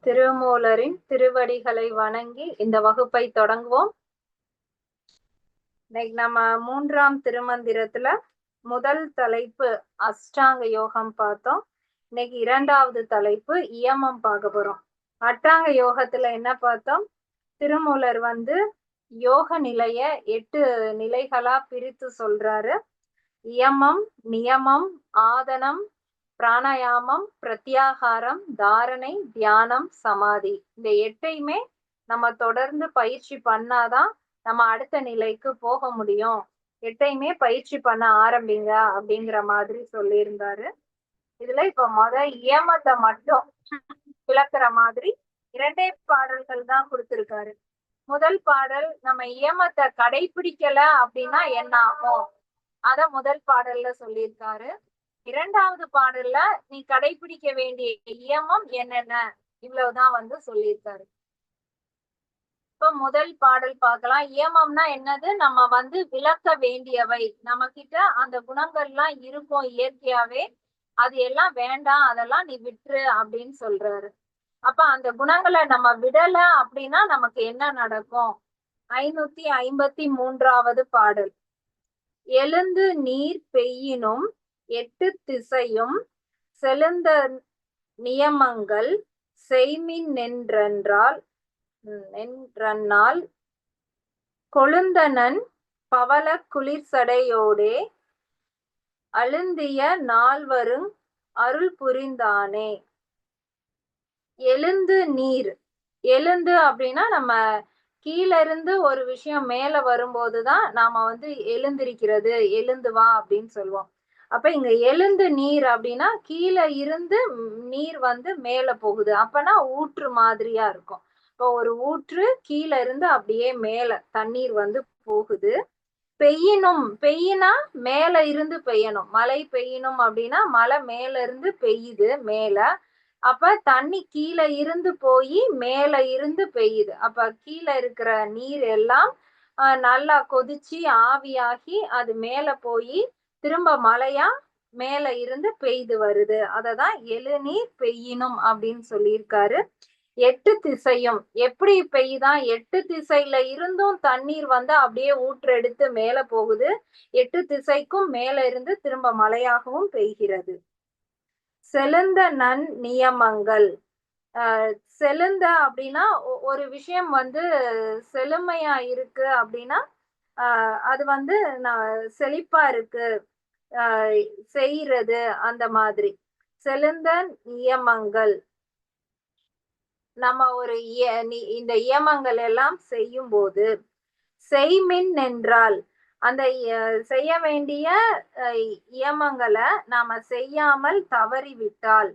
திருமூலரின் திருவடிகளை வணங்கி இந்த வகுப்பை தொடங்குவோம். இன்னைக்கு நம்ம 3ஆம் திருமந்திரத்துல முதல் தலைப்பு அஷ்டாங்க யோகம் பார்த்தோம். இன்னைக்கு 2வது தலைப்பு இயமம் பார்க்க போறோம். அஷ்டாங்க யோகத்துல என்ன பார்த்தோம்? திருமூலர் யோக நிலைய 8 நிலைகளா பிரித்து சொல்றாரு. இயமம், நியமம், ஆதனம், பிராணாயாமம், பிரத்யாகாரம், தாரணை, தியானம், சமாதி. இந்த 8யுமே நம்ம தொடர்ந்து பயிற்சி பண்ணாதான் நம்ம அடுத்த நிலைக்கு போக முடியும். 8யுமே பயிற்சி பண்ண ஆரம்பிங்க அப்படிங்கிற மாதிரி சொல்லியிருந்தாரு. இதுல இப்ப இயமத்தை மட்டும் விளக்குற மாதிரி 2 பாடல்கள் தான் கொடுத்திருக்காரு. முதல் பாடல், நம்ம இயமத்தை கடைபிடிக்கல அப்படின்னா என்ன ஆகும், அத முதல் பாடல்ல சொல்லியிருக்காரு. 2வது பாடல்ல நீ கடைபிடிக்க வேண்டிய இயமம் என்னென்ன, இவ்வளவுதான் சொல்லியிருக்காரு. இப்ப முதல் பாடல் பார்க்கலாம். இயமம்னா என்னது? நம்ம விளக்க வேண்டியவை. நம்ம கிட்ட அந்த குணங்கள்லாம் இருக்கும் இயற்கையாவே, அது எல்லாம் வேண்டாம், அதெல்லாம் நீ விட்டுரு அப்படின்னு சொல்றாரு. அப்ப அந்த குணங்களை நம்ம விடல அப்படின்னா நமக்கு என்ன நடக்கும்? 553வது பாடல். எழுந்து நீர் பெய்யினும் 8 திசையும் செலுந்த நியமங்கள் செய்மின் நின்றன்றால் கொழுந்தனன் பவள குளிர்சடையோடே அழுந்திய நால்வருங் அருள் புரிந்தானே. எழுந்து நீர், எழுந்து அப்படின்னா நம்ம கீழ இருந்து ஒரு விஷயம் மேல வரும்போதுதான் நாம எழுந்திருக்கிறது, எழுந்து வா அப்படின்னு சொல்லுவோம். அப்ப இங்க எழுந்து நீர் அப்படின்னா கீழே இருந்து நீர் மேல போகுது. அப்பனா ஊற்று மாதிரியா இருக்கும். இப்போ ஒரு ஊற்று கீழ இருந்து அப்படியே மேல தண்ணீர் போகுது. பெய்யணும், பெய்யினா மேல இருந்து பெய்யணும். மழை பெய்யணும் அப்படின்னா மழை மேல இருந்து பெய்யுது மேல. அப்ப தண்ணி கீழ இருந்து போய் மேல இருந்து பெய்யுது. அப்ப கீழே இருக்கிற நீர் எல்லாம் நல்லா கொதிச்சு ஆவியாகி அது மேல போய் திரும்ப மழையா மேல இருந்து பெய்து வருது. அததான் எழுநீர் பெய்யினும் அப்படின்னு சொல்லியிருக்காரு. 8 திசையும் எப்படி பெய்யுதான்? 8 திசையில இருந்தும் தண்ணீர் அப்படியே ஊற்றெடுத்து மேல போகுது. 8 திசைக்கும் மேல இருந்து திரும்ப மழையாகவும் பெய்கிறது. செலுந்த நன் நியமங்கள். செலுந்த அப்படின்னா ஒரு விஷயம் செழுமையா இருக்கு அப்படின்னா அது செழிப்பா இருக்கு, செய்யறது, அந்த மாதிரி. செலுந்த நியமங்கள். நம்ம இந்த இயமங்கள் எல்லாம் செய்யும் போது, செய்மின் என்றால் அந்த செய்ய வேண்டிய இயமங்களை நாம செய்யாமல் தவறிவிட்டால்,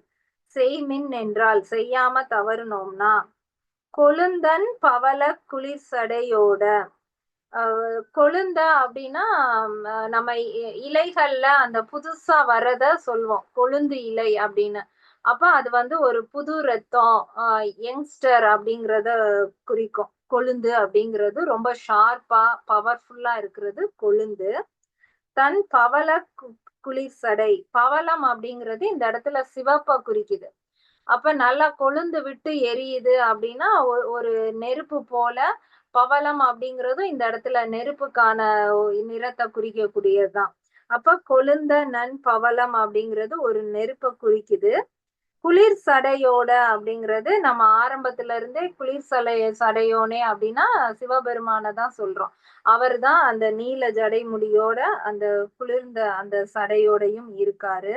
செய்மின் என்றால் செய்யாம தவறுனோம்னா, கொழுந்தன் பவள குளிர்சடையோட. கொழுந்த அப்படின்னா நம்ம இலைகள்ல அந்த புதுசா வர்றத சொல்லுவோம் கொழுந்து இலை அப்படின்னு. அப்ப அது ஒரு புது ரத்தம், யங்ஸ்டர் அப்படிங்கறத குறிக்கும். கொழுந்து அப்படிங்கிறது ரொம்ப ஷார்ப்பா பவர்ஃபுல்லா இருக்கிறது கொழுந்து. தன் பவள குளிர்சடை. பவளம் அப்படிங்கிறது இந்த இடத்துல சிவப்ப குறிக்குது. அப்ப நல்லா கொழுந்து விட்டு எரியுது அப்படின்னா ஒரு நெருப்பு போல. பவளம் அப்படிங்கிறதும் இந்த இடத்துல நெருப்புக்கான நிறத்தை குறிக்கக்கூடியதுதான். அப்ப கொழுந்த நன் பவளம் அப்படிங்கிறது ஒரு நெருப்பை குறிக்குது. குளிர் சடையோட அப்படிங்கிறது நம்ம ஆரம்பத்துல இருந்தே குளிர் சடையோனே அப்படின்னா சிவபெருமான தான் சொல்றோம். அவர் தான் அந்த நீல ஜடை முடியோட அந்த குளிர்ந்த அந்த சடையோடையும் இருக்காரு.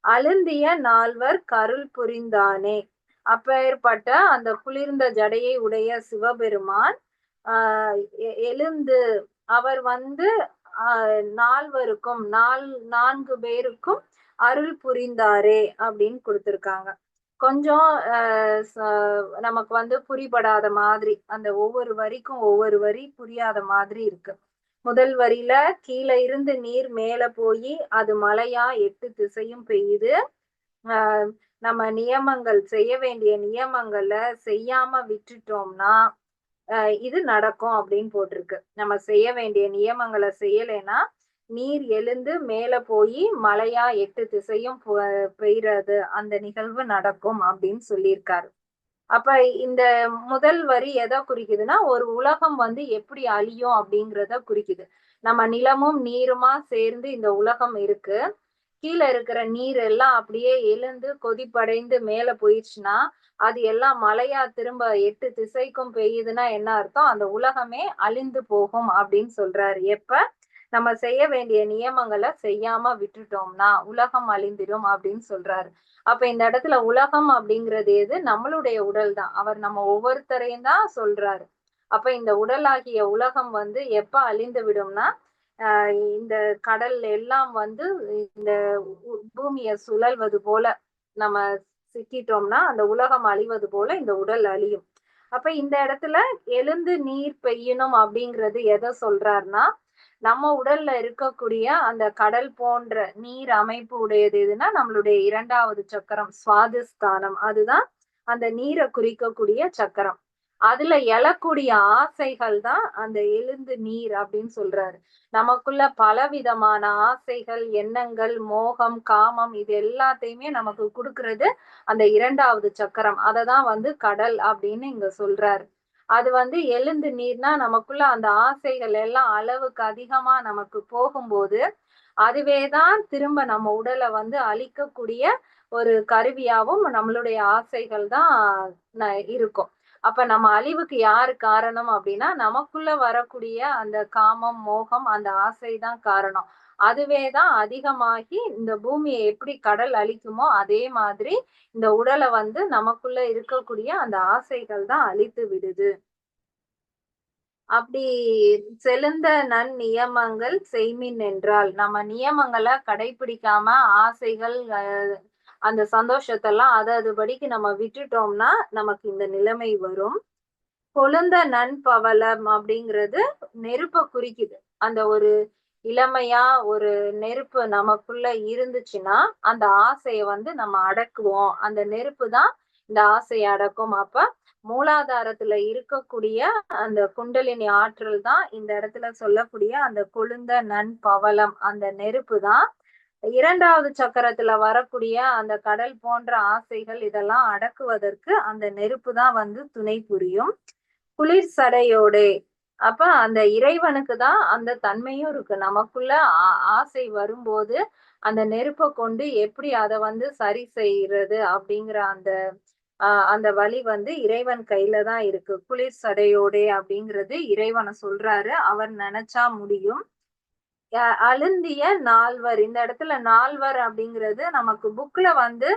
அழுந்திய நால்வர் கருள் புரிந்தானே. அப்பேற்பட்ட அந்த குளிர்ந்த ஜடையை உடைய சிவபெருமான் எழுந்து அவர் நால்வருக்கும் 4 பேருக்கும் அருள் புரிந்தாரே அப்படின்னு கொடுத்திருக்காங்க. கொஞ்சம் நமக்கு புரிபடாத மாதிரி, அந்த ஒவ்வொரு வரிக்கும் ஒவ்வொரு வரி புரியாத மாதிரி இருக்கு. முதல் வரியில கீழே இருந்து நீர் மேல போய் அது மழையா 8 திசையும் பெய்யுது. நம்ம நியமங்கள், செய்ய வேண்டிய நியமங்களை செய்யாம விட்டுட்டோம்னா இது நடக்கும் அப்படின்னு போட்டிருக்கு. நம்ம செய்ய வேண்டிய நியமங்களை செய்யலைன்னா நீர் எழுந்து மேல போய் மழையா 8 திசையும் பெய்யறது அந்த நிகழ்வு நடக்கும் அப்படின்னு சொல்லியிருக்காரு. அப்ப இந்த முதல் வரி எதை குறிக்குதுன்னா, ஒரு உலகம் வந்து எப்படி அழியும் அப்படிங்கிறத குறிக்குது. நம்ம நிலமும் நீருமா சேர்ந்து இந்த உலகம் இருக்கு. கீழ இருக்கிற நீர் எல்லாம் அப்படியே எழுந்து கொதிப்படைந்து மேல போயிடுச்சுன்னா, அது எல்லாம் மழையா திரும்ப 8 திசைக்கும் பெய்யுதுன்னா என்ன அர்த்தம்? அந்த உலகமே அழிந்து போகும் அப்படின்னு சொல்றாரு. எப்ப? நம்ம செய்ய வேண்டிய நியமங்கள செய்யாம விட்டுட்டோம்னா, உலகம் அழிந்திடும் அப்படின்னு சொல்றாரு. அப்ப இந்த இடத்துல உலகம் அப்படிங்கிறது எது? நம்மளுடைய உடல் தான். அவர் நம்ம ஒவ்வொருத்தரையும் தான் சொல்றாரு. அப்ப இந்த உடலாகிய உலகம் வந்து எப்ப அழிந்து விடும்னா, இந்த கடல் எல்லாம் வந்து இந்த பூமிய சுழல்வது போல நம்ம சிக்கிட்டோம்னா, அந்த உலகம் அழிவது போல இந்த உடல் அழியும். அப்ப இந்த இடத்துல எழுந்து நீர் பெய்யணும் அப்படிங்கிறது எத சொல்றாருன்னா, நம்ம உடல்ல இருக்கக்கூடிய அந்த கடல் போன்ற நீர் அமைப்பு உடையது எதுன்னா, நம்மளுடைய 2வது சக்கரம் சுவாதிஸ்தானம். அதுதான் அந்த நீர குறிக்கக்கூடிய சக்கரம். அதுல எழக்கூடிய ஆசைகள் தான் அந்த எழுந்து நீர் அப்படின்னு சொல்றாரு. நமக்குள்ள பலவிதமான ஆசைகள், எண்ணங்கள், மோகம், காமம் இது எல்லாத்தையுமே நமக்கு குடுக்குறது அந்த 2வது சக்கரம். அததான் வந்து கடல் அப்படின்னு இங்க சொல்றாரு. அது வந்து எழுந்து நீர்னா நமக்குள்ள அந்த ஆசைகள் எல்லாம் அளவுக்கு அதிகமா நமக்கு போகும்போது, அதுவே தான் திரும்ப நம்ம உடல வந்து அழிக்கக்கூடிய ஒரு கருவியாவும் நம்மளுடைய ஆசைகள் தான் இருக்கும். அப்ப நம்ம அழிவுக்கு யாரு காரணம் அப்படின்னா, நமக்குள்ள வரக்கூடிய அந்த காமம், மோகம், அந்த ஆசை தான் காரணம். அதுவே தான் அதிகமாகி இந்த பூமிய எப்படி கடல் அழிக்குமோ, அதே மாதிரி இந்த உடல வந்து நமக்குள்ள இருக்கக்கூடிய அந்த ஆசைகள் தான் அழித்து விடுது. அப்படி செலுந்த நன்னியமங்கள் செய்மின் என்றால், நம்ம நியமங்கள கடைப்பிடிக்காம ஆசைகள், அந்த சந்தோஷத்தெல்லாம் அதுபடிக்கு நம்ம விட்டுட்டோம்னா, நமக்கு இந்த நிலைமை வரும். கொழுந்த நன்பவளம் அப்படிங்கிறது நெருப்ப குறிக்குது. அந்த ஒரு இளமையா ஒரு நெருப்பு நமக்குள்ள இருந்துச்சுன்னா, அந்த ஆசைய வந்து நம்ம அடக்குவோம். அந்த நெருப்பு தான் இந்த ஆசைய அடக்கும். அப்ப மூலாதாரத்துல இருக்கக்கூடிய அந்த குண்டலினி ஆற்றல் தான் இந்த இடத்துல சொல்லக்கூடிய அந்த கொழுந்த நன்பவளம். அந்த நெருப்பு தான் 2வது சக்கரத்துல வரக்கூடிய அந்த கடல் போன்ற ஆசைகள் இதெல்லாம் அடக்குவதற்கு அந்த நெருப்பு தான் வந்து துணை புரியும். குளிர் சடையோடே. அப்ப அந்த இறைவனுக்கு தான் அந்த தன்மையும் இருக்கு. நமக்குள்ள ஆசை வரும்போது, அந்த நெருப்ப கொண்டு எப்படி அத வந்து சரி செய்றது அப்படிங்கிற அந்த வழி வந்து இறைவன் கையில தான் இருக்கு. குளிர் சடையோடே அப்படிங்கிறது இறைவன சொல்றாரு. அவர் நெனச்சா முடியும். அழுந்திய நால்வர். இந்த இடத்துல நால்வர் அப்படிங்கிறது நமக்கு புக்ல வந்து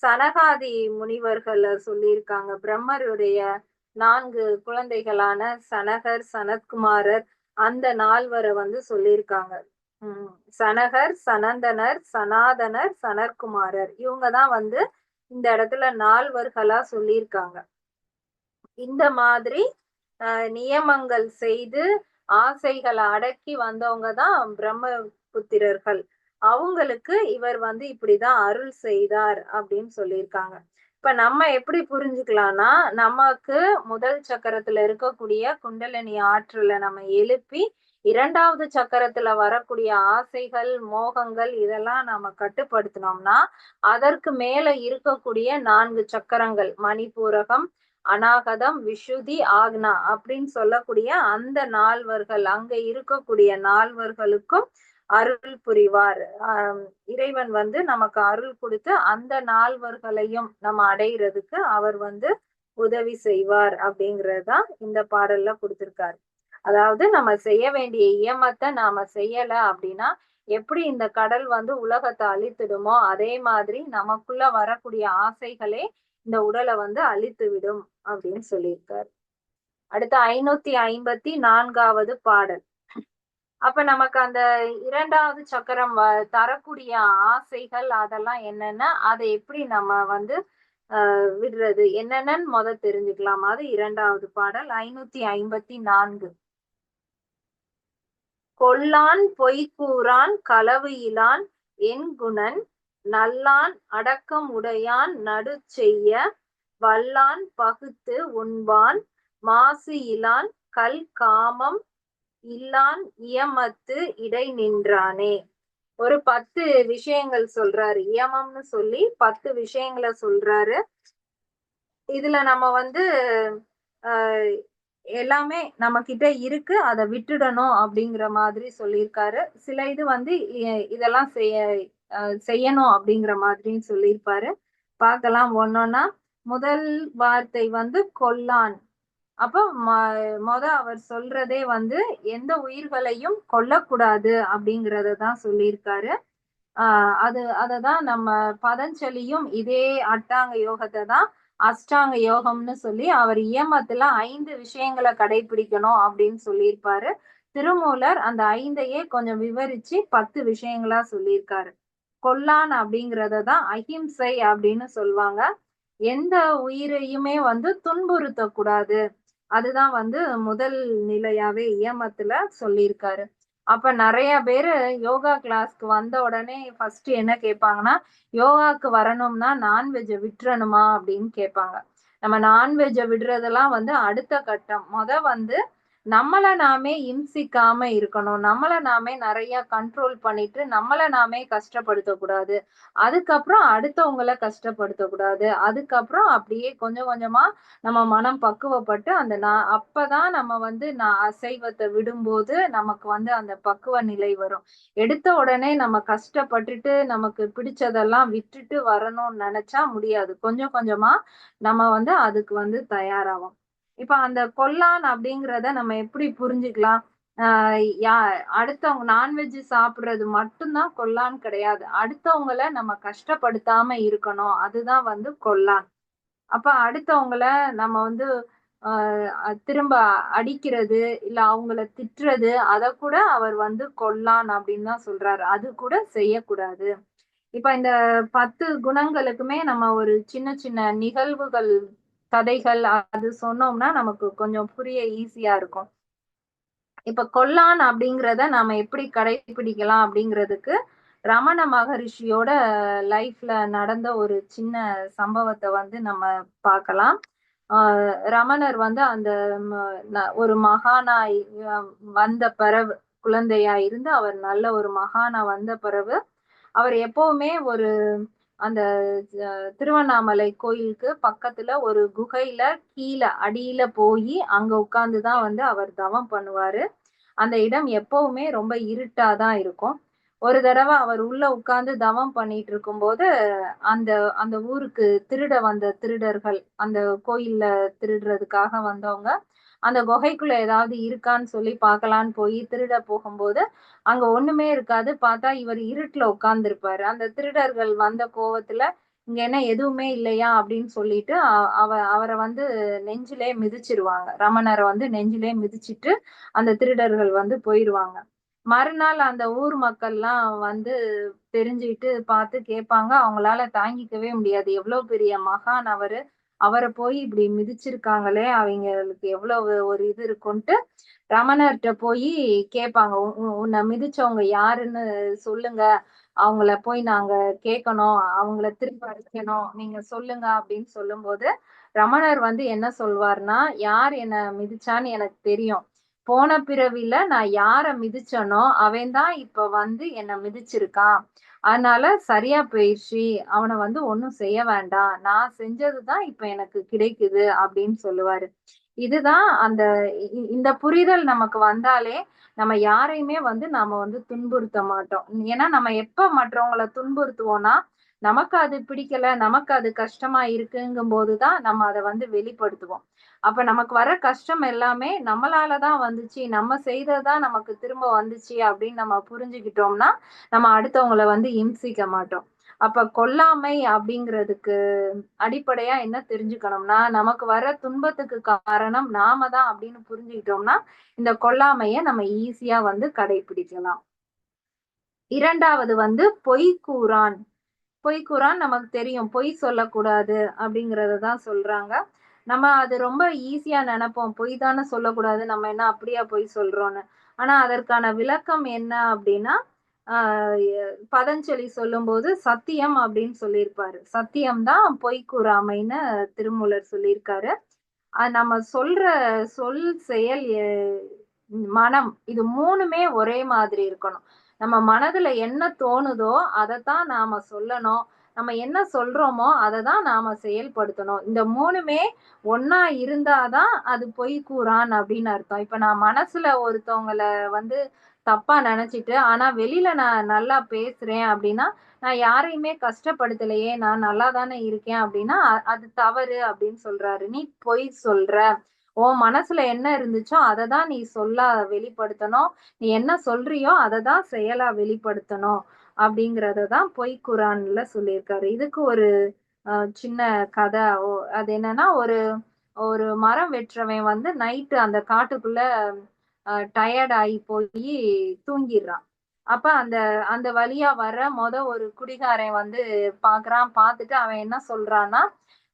சனகாதி முனிவர்கள சொல்லியிருக்காங்க. பிரம்மருடைய 4 குழந்தைகளான சனகர், சனத்குமாரர் அந்த 4வர வந்து சொல்லியிருக்காங்க. ம். சனகர், சனந்தனர், சனாதனர், சனற்குமாரர். இவங்க தான் வந்து இந்த இடத்துல 4வர்களா சொல்லியிருக்காங்க. இந்த மாதிரி நியமங்கள் செய்து ஆசைகள அடக்கி வந்தவங்க தான் பிரம்ம புத்திரர்கள். அவங்களுக்கு இவர் வந்து இப்படிதான் அருள் செய்தார் அப்படின்னு சொல்லியிருக்காங்க. இப்ப நம்ம எப்படி புரிஞ்சுக்கலாம்னா, நமக்கு முதல் சக்கரத்துல இருக்கக்கூடிய குண்டலினி ஆற்றல நம்ம எழுப்பி 2வது சக்கரத்துல வரக்கூடிய ஆசைகள், மோகங்கள் இதெல்லாம் நாம கட்டுப்படுத்தினோம்னா, அதற்கு மேல இருக்கக்கூடிய 4 சக்கரங்கள் மணிப்பூரகம், அநாகதம், விஷுதி, ஆக்னா அப்படின்னு சொல்லக்கூடிய அந்த 4வர்கள் அங்க இருக்கக்கூடிய 4வர்களுக்கும் அருள் புரிவார். இறைவன் வந்து நமக்கு அருள் குடுத்து அந்த 4வர்களையும் நம்ம அடையறதுக்கு அவர் வந்து உதவி செய்வார் அப்படிங்கிறது தான் இந்த பாடல்ல குடுத்திருக்காரு. அதாவது நம்ம செய்ய வேண்டிய இயமத்த நாம செய்யல அப்படின்னா, எப்படி இந்த கடல் வந்து உலகத்த அழித்திடுமோ, அதே மாதிரி நமக்குள்ள வரக்கூடிய ஆசைகளே இந்த உடல வந்து அழித்து விடும் அப்படின்னு சொல்லியிருக்காரு. அடுத்து 554வது பாடல். அப்ப நமக்கு அந்த 2வது சக்கரம் தரக்கூடிய ஆசைகள் அதெல்லாம் என்னென்ன? அத எப்படி நம்ம வந்து விடுறது? என்னென்னன்னு தெரிஞ்சுக்கலாம். அது 2வது பாடல் 554. கொல்லான் பொய்க்கூறான் களவு இலான் என்குணன் நல்லான் அடக்கம் உடையான் நடுச்செய்ய வல்லான் பகுத்து உண்பான் மாசு இலான் கல் காமம் இல்லான் இயமத்து இடை நின்றானே. ஒரு 10 விஷயங்கள் சொல்றாரு. இயமம்னு சொல்லி 10 விஷயங்களை சொல்றாரு. இதுல நம்ம வந்து அஹ் எல்லாமே நம்ம கிட்ட இருக்கு, அதை விட்டுடணும் அப்படிங்கிற மாதிரி சொல்லியிருக்காரு. சில இது வந்து இதெல்லாம் செய்யணும் அப்படிங்கிற மாதிரின்னு சொல்லியிருப்பாரு. பார்க்கலாம் ஒன்னொன்னா. முதல் வார்த்தை வந்து கொல்லான். அப்போ அவர் சொல்றதே வந்து எந்த உயிர்களையும் கொல்லக்கூடாது அப்படிங்கறத தான் சொல்லியிருக்காரு. அததான் நம்ம பதஞ்சலியும் இதே அட்டாங்க யோகத்தை தான் அஷ்டாங்க யோகம்னு சொல்லி அவர் இயமத்துல 5 விஷயங்களை கடைபிடிக்கணும் அப்படின்னு சொல்லியிருப்பாரு. திருமூலர் அந்த 5ஐயே கொஞ்சம் விவரிச்சு 10 விஷயங்களா சொல்லியிருக்காரு. கொல்லான் அப்படிங்கறத தான் அஹிம்சை அப்படின்னு சொல்லுவாங்க. எந்த உயிரையுமே வந்து துன்புறுத்தக்கூடாது. அதுதான் வந்து முதல் நிலையாவே இயமத்துல சொல்லியிருக்காரு. அப்ப நிறைய பேரு யோகா கிளாஸ்க்கு வந்த உடனே ஃபர்ஸ்ட் என்ன கேட்பாங்கன்னா, யோகாக்கு வரணும்னா நான்வெஜ்ஜை விட்டுறணுமா அப்படின்னு கேட்பாங்க. நம்ம நான்வெஜ்ஜை விடுறதெல்லாம் வந்து அடுத்த கட்டம். வந்து நம்மள நாமே இம்சிக்காம இருக்கணும். நம்மள நாமே நிறைய கண்ட்ரோல் பண்ணிட்டு நம்மள நாமே கஷ்டப்படுத்தக் கூடாது. அதுக்கப்புறம் அடுத்தவங்கள கஷ்டப்படுத்தக் கூடாது. அதுக்கப்புறம் அப்படியே கொஞ்சம் கொஞ்சமா நம்ம மனம் பக்குவப்பட்டு அப்பதான் நம்ம வந்து அசைவத்தை விடும்போது நமக்கு வந்து அந்த பக்குவ நிலை வரும். எடுத்த உடனே நம்ம கஷ்டப்பட்டுட்டு நமக்கு பிடிச்சதெல்லாம் விட்டுட்டு வரணும்னு நினைச்சா முடியாது. கொஞ்சம் கொஞ்சமா நம்ம வந்து அதுக்கு வந்து தயாராகும். இப்ப அந்த கொல்லான் அப்படிங்கிறத நம்ம எப்படி புரிஞ்சுக்கலாம்? அடுத்தவங்க நான்வெஜ் சாப்பிடுறது மட்டும்தான் கொல்லான் கிடையாது. அடுத்தவங்கள நம்ம கஷ்டப்படுத்தாம இருக்கணும். அதுதான் வந்து கொல்லான். அப்ப அடுத்தவங்கள நம்ம வந்து திரும்ப அடிக்கிறது, இல்ல அவங்கள திட்டுறது, அத கூட அவர் வந்து கொல்லான் அப்படின்னு தான் சொல்றாரு. அது கூட செய்யக்கூடாது. இப்ப இந்த 10 குணங்களுக்குமே நம்ம ஒரு சின்ன சின்ன நிகழ்வுகள், கதைகள் அது சொன்னோம்னா நமக்கு கொஞ்சம் புரிய ஈஸியா இருக்கும். இப்ப கொல்லான் அப்படிங்கிறத நாம எப்படி கடைபிடிக்கலாம் அப்படிங்கிறதுக்கு ரமண மகரிஷியோட லைஃப்ல நடந்த ஒரு சின்ன சம்பவத்தை வந்து நம்ம பார்க்கலாம். ரமணர் வந்து அந்த ஒரு மகானாய் வந்த பிறகு, குழந்தையா இருந்து அவர் நல்ல ஒரு மகானா வந்த பிறகு அவர் எப்பவுமே அந்த திருவண்ணாமலை கோயிலுக்கு பக்கத்துல ஒரு குகையில கீழே அடியில போய் அங்க உட்கார்ந்துதான் வந்து அவர் தவம் பண்ணுவாரு. அந்த இடம் எப்பவுமே ரொம்ப இருட்டாதான் இருக்கும். ஒரு தடவை அவர் உள்ள உட்கார்ந்து தவம் பண்ணிட்டு இருக்கும்போது அந்த அந்த ஊருக்கு திருட வந்த திருடர்கள், அந்த கோயில்ல திருடுறதுக்காக வந்தவங்க அந்த குகைக்குள்ள ஏதாவது இருக்கான்னு சொல்லி பார்க்கலான்னு போய் திருட போகும்போது அங்க ஒண்ணுமே இருக்காது. பார்த்தா இவர் இருட்டுல உட்கார்ந்து இருப்பாரு. அந்த திருடர்கள் வந்த கோவத்துல இங்க என்ன எதுவுமே இல்லையா அப்படின்னு சொல்லிட்டு அவரை வந்து நெஞ்சிலே மிதிச்சிருவாங்க. ரமணரை வந்து நெஞ்சிலே மிதிச்சிட்டு அந்த திருடர்கள் வந்து போயிருவாங்க. மறுநாள் அந்த ஊர் மக்கள்லாம் வந்து தெரிஞ்சுக்கிட்டு பார்த்து கேட்பாங்க. அவங்களால தாங்கிக்கவே முடியாது. எவ்வளவு பெரிய மகான் அவரு. அவரை போய் இப்படி மிதிச்சிருக்காங்களே, அவங்களுக்கு எவ்வளவு ஒரு இது இருக்கும்ட்டு ரமணர்ட்ட போய் கேட்பாங்க. உன்னை மிதிச்சவங்க யாருன்னு சொல்லுங்க. அவங்கள போய் நாங்க கேட்கணும். அவங்கள திரும்ப அடிக்கணும். நீங்க சொல்லுங்க அப்படின்னு சொல்லும்போது, ரமணர் வந்து என்ன சொல்வார்ன்னா, யார் என்ன மிதிச்சான்னு எனக்கு தெரியும். போன பிறவில நான் யார மிதிச்சனோ, அவன் தான் இப்ப வந்து என்ன மிதிச்சிருக்கான். அதனால சரியா போயிருச்சு. அவன வந்து ஒண்ணும் செய்ய வேண்டாம். நான் செஞ்சதுதான் இப்ப எனக்கு கிடைக்குது அப்படின்னு சொல்லுவாரு. இதுதான் அந்த இந்த புரிதல் நமக்கு வந்தாலே நம்ம யாரையுமே வந்து நாம வந்து துன்புறுத்த மாட்டோம். ஏன்னா நம்ம எப்ப மற்றவங்கள துன்புறுத்துவோம்னா நமக்கு அது பிடிக்கல, நமக்கு அது கஷ்டமா இருக்குங்கும் போதுதான் நம்ம அதை வந்து வெளிப்படுத்துவோம். அப்ப நமக்கு வர கஷ்டம் எல்லாமே நம்மளாலதான் வந்துச்சு, நம்ம செய்ததுதான் நமக்கு திரும்ப வந்துச்சு அப்படின்னு நம்ம புரிஞ்சுக்கிட்டோம்னா நம்ம அடுத்தவங்கள வந்து இம்சிக்க மாட்டோம். அப்ப கொல்லாமை அப்படிங்கிறதுக்கு அடிப்படையா என்ன தெரிஞ்சுக்கணும்னா, நமக்கு வர துன்பத்துக்கு காரணம் நாம தான் அப்படின்னு புரிஞ்சுக்கிட்டோம்னா, இந்த கொல்லாமைய நம்ம ஈஸியா வந்து கடைபிடிக்கலாம். 2வது வந்து பொய்க்கூறான். பொய்க்கூறான் நமக்கு தெரியும். பொய் சொல்லக்கூடாது அப்படிங்கறத தான் சொல்றாங்க. நம்ம அது ரொம்ப ஈஸியா நினைப்போம். பொய் தானே சொல்லக்கூடாது. நம்ம என்ன அப்படியா பொய் சொல்றோம்னு. ஆனா அதற்கான விளக்கம் என்ன அப்படின்னா, பதஞ்சலி சொல்லும்போது சத்தியம் அப்படின்னு சொல்லியிருப்பாரு. சத்தியம் தான் பொய் கூறாமைன்னு திருமூலர் சொல்லியிருக்காரு. நம்ம சொல்ற சொல் செயல் மனம், இது 3மே ஒரே மாதிரி இருக்கணும். நம்ம மனதுல என்ன தோணுதோ அதத்தான் நாம சொல்லணும். நம்ம என்ன சொல்றோமோ அததான் நாம செயல்படுத்தணும். இந்த 3மே ஒண்ணா இருந்தா தான் அது பொய் கூறான் அப்படின்னு அர்த்தம். இப்ப நான் மனசுல ஒருத்தவங்கள வந்து தப்பா நெனச்சுட்டு, ஆனா வெளியில நான் நல்லா பேசுறேன் அப்படின்னா, நான் யாரையுமே கஷ்டப்படுத்தலையே, நான் நல்லா தானே இருக்கேன் அப்படின்னா, அது தவறு அப்படின்னு சொல்றாரு. நீ பொய் சொல்ற. உன் மனசுல என்ன இருந்துச்சோ அததான் நீ சொல்லா வெளிப்படுத்தணும். நீ என்ன சொல்றியோ அததான் செயலா வெளிப்படுத்தணும். அப்படிங்கிறத தான் பொய்க்குரான்ல சொல்லியிருக்காரு. இதுக்கு ஒரு சின்ன கதை. அது என்னன்னா, ஒரு ஒரு மரம் வெட்டுறவன் வந்து நைட்டு அந்த காட்டுக்குள்ள டயர்ட் ஆயி போயி தூங்கிர்றான். அப்ப அந்த அந்த வழியா வர்ற ஒரு குடிகாரன் வந்து பார்க்குறான். பார்த்துட்டு அவன் என்ன சொல்றான்னா,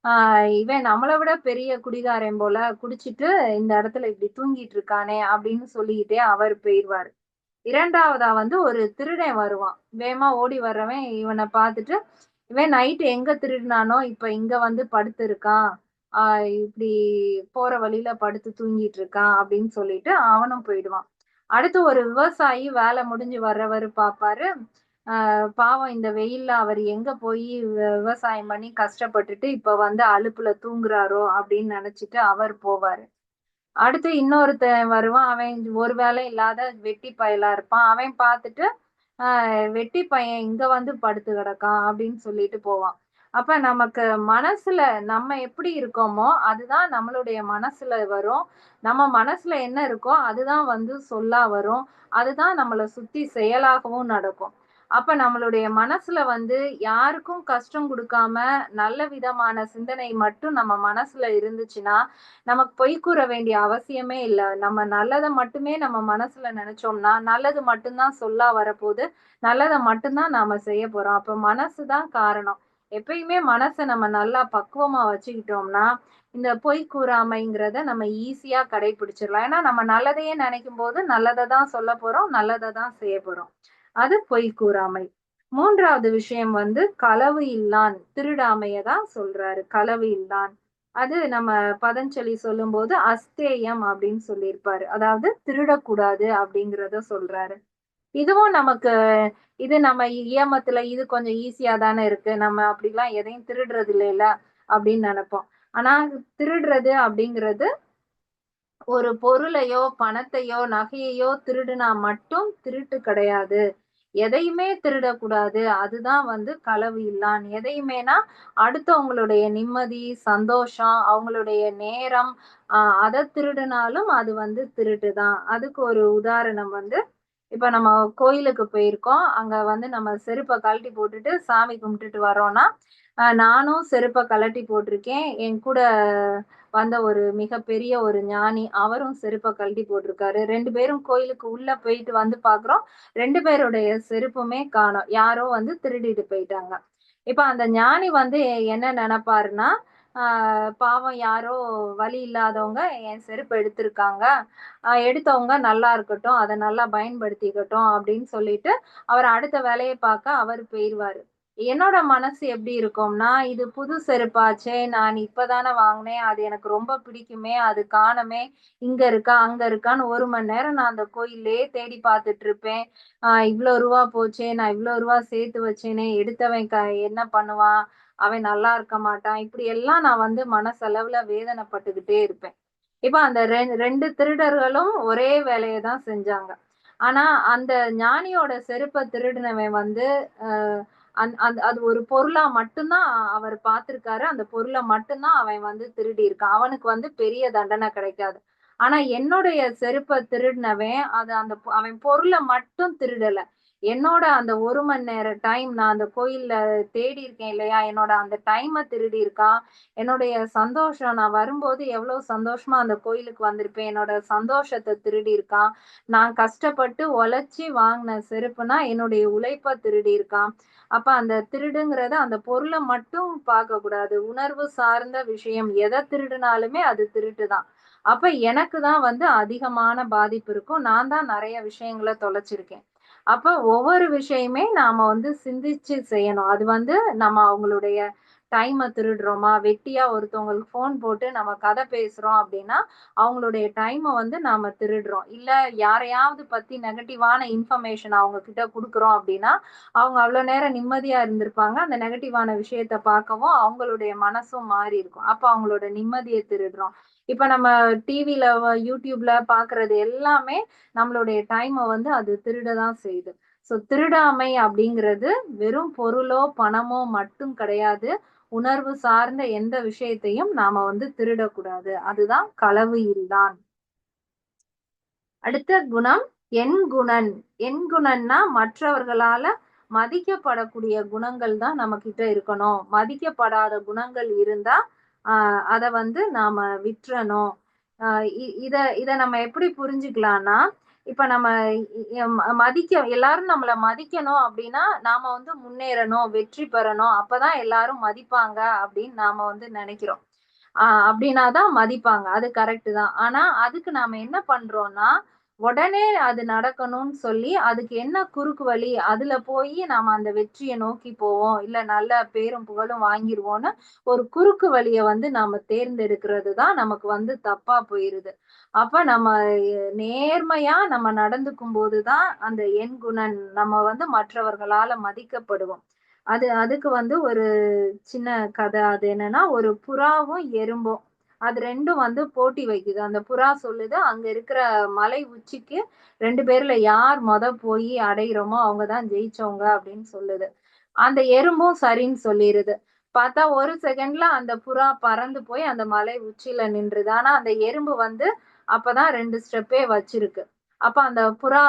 "ஆ இவன் நம்மள விட பெரிய குடிகாரன் போல. குடிச்சிட்டு இந்த இடத்துல இப்படி தூங்கிட்டு இருக்கானே!" அப்படின்னு சொல்லிக்கிட்டே அவர் போயிருவாரு. 2வதா வந்து ஒரு திருடன் வருவான். வேகமா ஓடி வர்றவன் இவன பார்த்துட்டு, இவன் நைட் எங்க திருடுனானோ, இப்ப இங்க வந்து படுத்திருக்கான். ஆ இப்படி போற வழியில படுத்து தூங்கிட்டு இருக்கான் அப்படின்னு சொல்லிட்டு அவனும் போயிடுவான். அடுத்து ஒரு விவசாயி வேலை முடிஞ்சு வர்றவரு பார்ப்பாரு. பாவம் இந்த வெயில்ல அவரு எங்க போயி விவசாயம் பண்ணி கஷ்டப்பட்டுட்டு இப்ப வந்து அலுப்புல தூங்குறாரோ அப்படின்னு நெனச்சுட்டு அவர் போவாரு. அடுத்து இன்னொருத்தன் வருவான். அவன் ஒரு வேலை இல்லாத வெட்டி பயலா இருப்பான். அவன் பார்த்துட்டு, "அ வெட்டி பையன் இங்க வந்து படுத்து கிடக்கான்" அப்படின்னு சொல்லிட்டு போவான். அப்ப நமக்கு மனசுல நம்ம எப்படி இருக்கோமோ, அதுதான் நம்மளுடைய மனசுல வரும். நம்ம மனசுல என்ன இருக்கோ, அதுதான் வந்து சொல்லா வரும். அதுதான் நம்மள சுத்தி செயலாகவும் நடக்கும். அப்ப நம்மளுடைய மனசுல வந்து யாருக்கும் கஷ்டம் குடுக்காம, நல்ல விதமான சிந்தனை மட்டும் நம்ம மனசுல இருந்துச்சுன்னா, நமக்கு பொய் கூற வேண்டிய அவசியமே இல்ல. நம்ம நல்லத மட்டுமே நம்ம மனசுல நெனச்சோம்னா, நல்லது மட்டும் தான் சொல்லா வரப்போது. நல்லத மட்டும் தான் நாம செய்ய போறோம். அப்ப மனசு தான் காரணம். எப்பயுமே மனச நம்ம நல்லா பக்குவமா வச்சுக்கிட்டோம்னா, இந்த பொய் கூறாமைங்கிறத நம்ம ஈஸியா கடைபிடிச்சிடலாம். ஏன்னா, நம்ம நல்லதையே நெனைக்கும்போது, நல்லத தான் சொல்ல போறோம். நல்லத தான் செய்ய போறோம். அது பொய் கூறாமை. 3வது விஷயம் வந்து களவு இல்லான். திருடாமைய தான் சொல்றாரு. களவு இல்லான். அது நம்ம பதஞ்சலி சொல்லும்போது, அஸ்தேயம் அப்படின்னு சொல்லியிருப்பாரு. அதாவது திருடக்கூடாது அப்படிங்கிறத சொல்றாரு. இதுவும் நமக்கு இது நம்ம இயமத்துல இது கொஞ்சம் ஈஸியா தானே இருக்கு. நம்ம அப்படிலாம் எதையும் திருடுறது இல்லைல்ல அப்படின்னு நெனைப்போம். ஆனா திருடுறது அப்படிங்கிறது ஒரு பொருளையோ, பணத்தையோ, நகையையோ திருடுனா மட்டும் திருட்டு கிடையாது. எதையுமே திருடக்கூடாது. அதுதான் வந்து களவு இல்லான். எதையுமேனா, அடுத்தவங்களுடைய நிம்மதி, சந்தோஷம், அவங்களுடைய நேரம், அ அத திருடுனாலும் அது வந்து திருட்டு தான். அதுக்கு ஒரு உதாரணம் வந்து, இப்ப நம்ம கோயிலுக்கு போயிருக்கோம். அங்க வந்து நம்ம செருப்ப கழட்டி போட்டுட்டு சாமி கும்பிட்டுட்டு வர்றோம்னா, நானும் செருப்ப கழட்டி போட்டிருக்கேன். என் கூட வந்த ஒரு மிகப்பெரிய ஒரு ஞானி, அவரும் செருப்ப கழட்டி போட்டிருக்காரு. 2 பேரும் கோயிலுக்கு உள்ள போயிட்டு வந்து பார்க்குறோம். 2 பேருடைய செருப்புமே காணோம். யாரோ வந்து திருடிட்டு போயிட்டாங்க. இப்ப அந்த ஞானி வந்து என்ன நெனப்பாருன்னா, பாவம் யாரோ வழி இல்லாதவங்க என் செருப்ப எடுத்திருக்காங்க. எடுத்தவங்க நல்லா இருக்கட்டும், அத நல்லா பயன்படுத்திக்கட்டும் அப்படின்னு சொல்லிட்டு, அவர் அடுத்த வேலைய பார்க்க அவரு போயிருவாரு. என்னோட மனசு எப்படி இருக்கும்னா, இது புது செருப்பாச்சே, நான் இப்ப தானே வாங்குனேன். அது எனக்கு ரொம்ப பிடிக்குமே, அது காணோமே, இங்க இருக்கா, அங்க இருக்கான்னு 1 மணி நேரம் நான் அந்த கோயில்லயே தேடி பார்த்துட்டு இருப்பேன். இவ்ளோ ரூவா போச்சே, நான் இவ்ளோ ரூவா சேர்த்து வச்சேனே, எடுத்தவன் என்ன பண்ணுவான்? அவன் நல்லா இருக்க மாட்டான். இப்படி எல்லாம் நான் வந்து மனசளவுல வேதனைப்பட்டுக்கிட்டே இருப்பேன். இப்ப அந்த 2 திருடர்களும் ஒரே வேலைய தான் செஞ்சாங்க. ஆனா, அந்த ஞானியோட செருப்ப திருடினவன் வந்து, அ அந் அந் அது ஒரு பொருளா மட்டும் தான் அவர் பார்த்திருக்காரு. அந்த பொருள மட்டும் தான் அவன் வந்து திருடியிருக்கான். அவனுக்கு வந்து பெரிய தண்டனை கிடைக்காது. ஆனா, என்னுடைய செருப்ப திருடினவன், அது அந்த அவன் பொருள மட்டும் திருடல. என்னோட அந்த 1 மணி நேர டைம் நான் அந்த கோயில்ல தேடி இருக்கேன் இல்லையா? என்னோட அந்த டைம திருடியிருக்கான். என்னுடைய சந்தோஷம் நான் வரும்போது எவ்வளோ சந்தோஷமா அந்த கோயிலுக்கு வந்திருப்பேன். என்னோட சந்தோஷத்த திருடியிருக்கான். நான் கஷ்டப்பட்டு உழைச்சு வாங்கின செருப்புனா, என்னுடைய உழைப்ப திருடியிருக்கான். அப்ப அந்த திருடுங்கிறத அந்த பொருள மட்டும் பார்க்கக்கூடாது. உணர்வு சார்ந்த விஷயம் எத திருடுனாலுமே அது திருட்டு தான். அப்ப எனக்கு தான் வந்து அதிகமான பாதிப்பு இருக்கும். நான் தான் நெறைய விஷயங்கள தொலைச்சிருக்கேன். அப்ப ஒவ்வொரு விஷயமே நாம வந்து சிந்திச்சு செய்யணும். அது வந்து நம்ம அவங்களுடைய டைமை திருடுறோமா, வெட்டியா ஒருத்தவங்களுக்கு ஃபோன் போட்டு நம்ம கதை பேசுறோம் அப்படின்னா அவங்களுடைய டைமை வந்து நாம திருடுறோம். இல்ல யாரையாவது பத்தி நெகட்டிவான இன்ஃபர்மேஷன் அவங்க கிட்ட குடுக்குறோம் அப்படின்னா அவங்க அவ்வளவு நேரம் நிம்மதியா இருந்திருப்பாங்க. அந்த நெகட்டிவான விஷயத்த பார்க்கவும் அவங்களுடைய மனசும் மாறி இருக்கும். அப்ப அவங்களோட நிம்மதியை திருடுறோம். இப்ப நம்ம டிவில யூடியூப்ல பாக்குறது எல்லாமே நம்மளுடைய டைமை வந்து அது திருடதான் செய்யுது. சோ திருடாமை அப்படிங்கிறது வெறும் பொருளோ பணமோ மட்டும் கிடையாது. உணர்வு சார்ந்த எந்த விஷயத்தையும் நாம வந்து திருடக்கூடாது. அதுதான் களவு இல்தான். அடுத்த குணம் எண்குணன். எண்குணன்னா மற்றவர்களால மதிக்கப்படக்கூடிய குணங்கள் தான் நம்ம கிட்ட இருக்கணும். மதிக்கப்படாத குணங்கள் இருந்தா அத வந்து நாம விட்டுறணும். இத இத நம்ம எப்படி புரிஞ்சுக்கலாம்னா, இப்ப நம்ம எல்லாரும் நம்மள மதிக்கணும் அப்படின்னா, நாம வந்து முன்னேறணும், வெற்றி பெறணும். அப்பதான் எல்லாரும் மதிப்பாங்க அப்படின்னு நாம வந்து நெனைக்கிறோம். அப்படின்னா தான் மதிப்பாங்க. அது கரெக்ட் தான். ஆனா, அதுக்கு நாம என்ன பண்றோம்னா, உடனே அது நடக்கணும்னு சொல்லி, அதுக்கு என்ன குறுக்கு வழி? அதுல போயி நாம அந்த வெற்றிய நோக்கி போவோம். இல்ல நல்ல பேரும் புகழும் வாங்கிருவோம்னு, ஒரு குறுக்கு வழிய வந்து நாம தேர்ந்தெடுக்கிறது தான் நமக்கு வந்து தப்பா போயிருது. அப்ப நம்ம நேர்மையா நம்ம நடந்துக்கும்போது தான் அந்த எண்குணன் நம்ம வந்து மற்றவர்களால மதிக்கப்படுவோம். அதுக்கு வந்து ஒரு சின்ன கதை. அது என்னன்னா, ஒரு புறாவும், எறும்பும். அது 2ம் வந்து போட்டி வைக்குது. அந்த புறா சொல்லுது, "அங்க இருக்கிற மலை உச்சிக்கு 2 பேர்ல யார் போயி அடையிறோமோ, அவங்க தான் ஜெயிச்சவங்க" அப்படின்னு சொல்லுது. அந்த எறும்பும் சரின்னு சொல்லிருது. பார்த்தா 1 செகண்ட்ல அந்த புறா பறந்து போய் அந்த மலை உச்சியில நின்றுது. ஆனா அந்த எறும்பு வந்து அப்பதான் 2 ஸ்டெப்பே வச்சிருக்கு. அப்ப அந்த புறா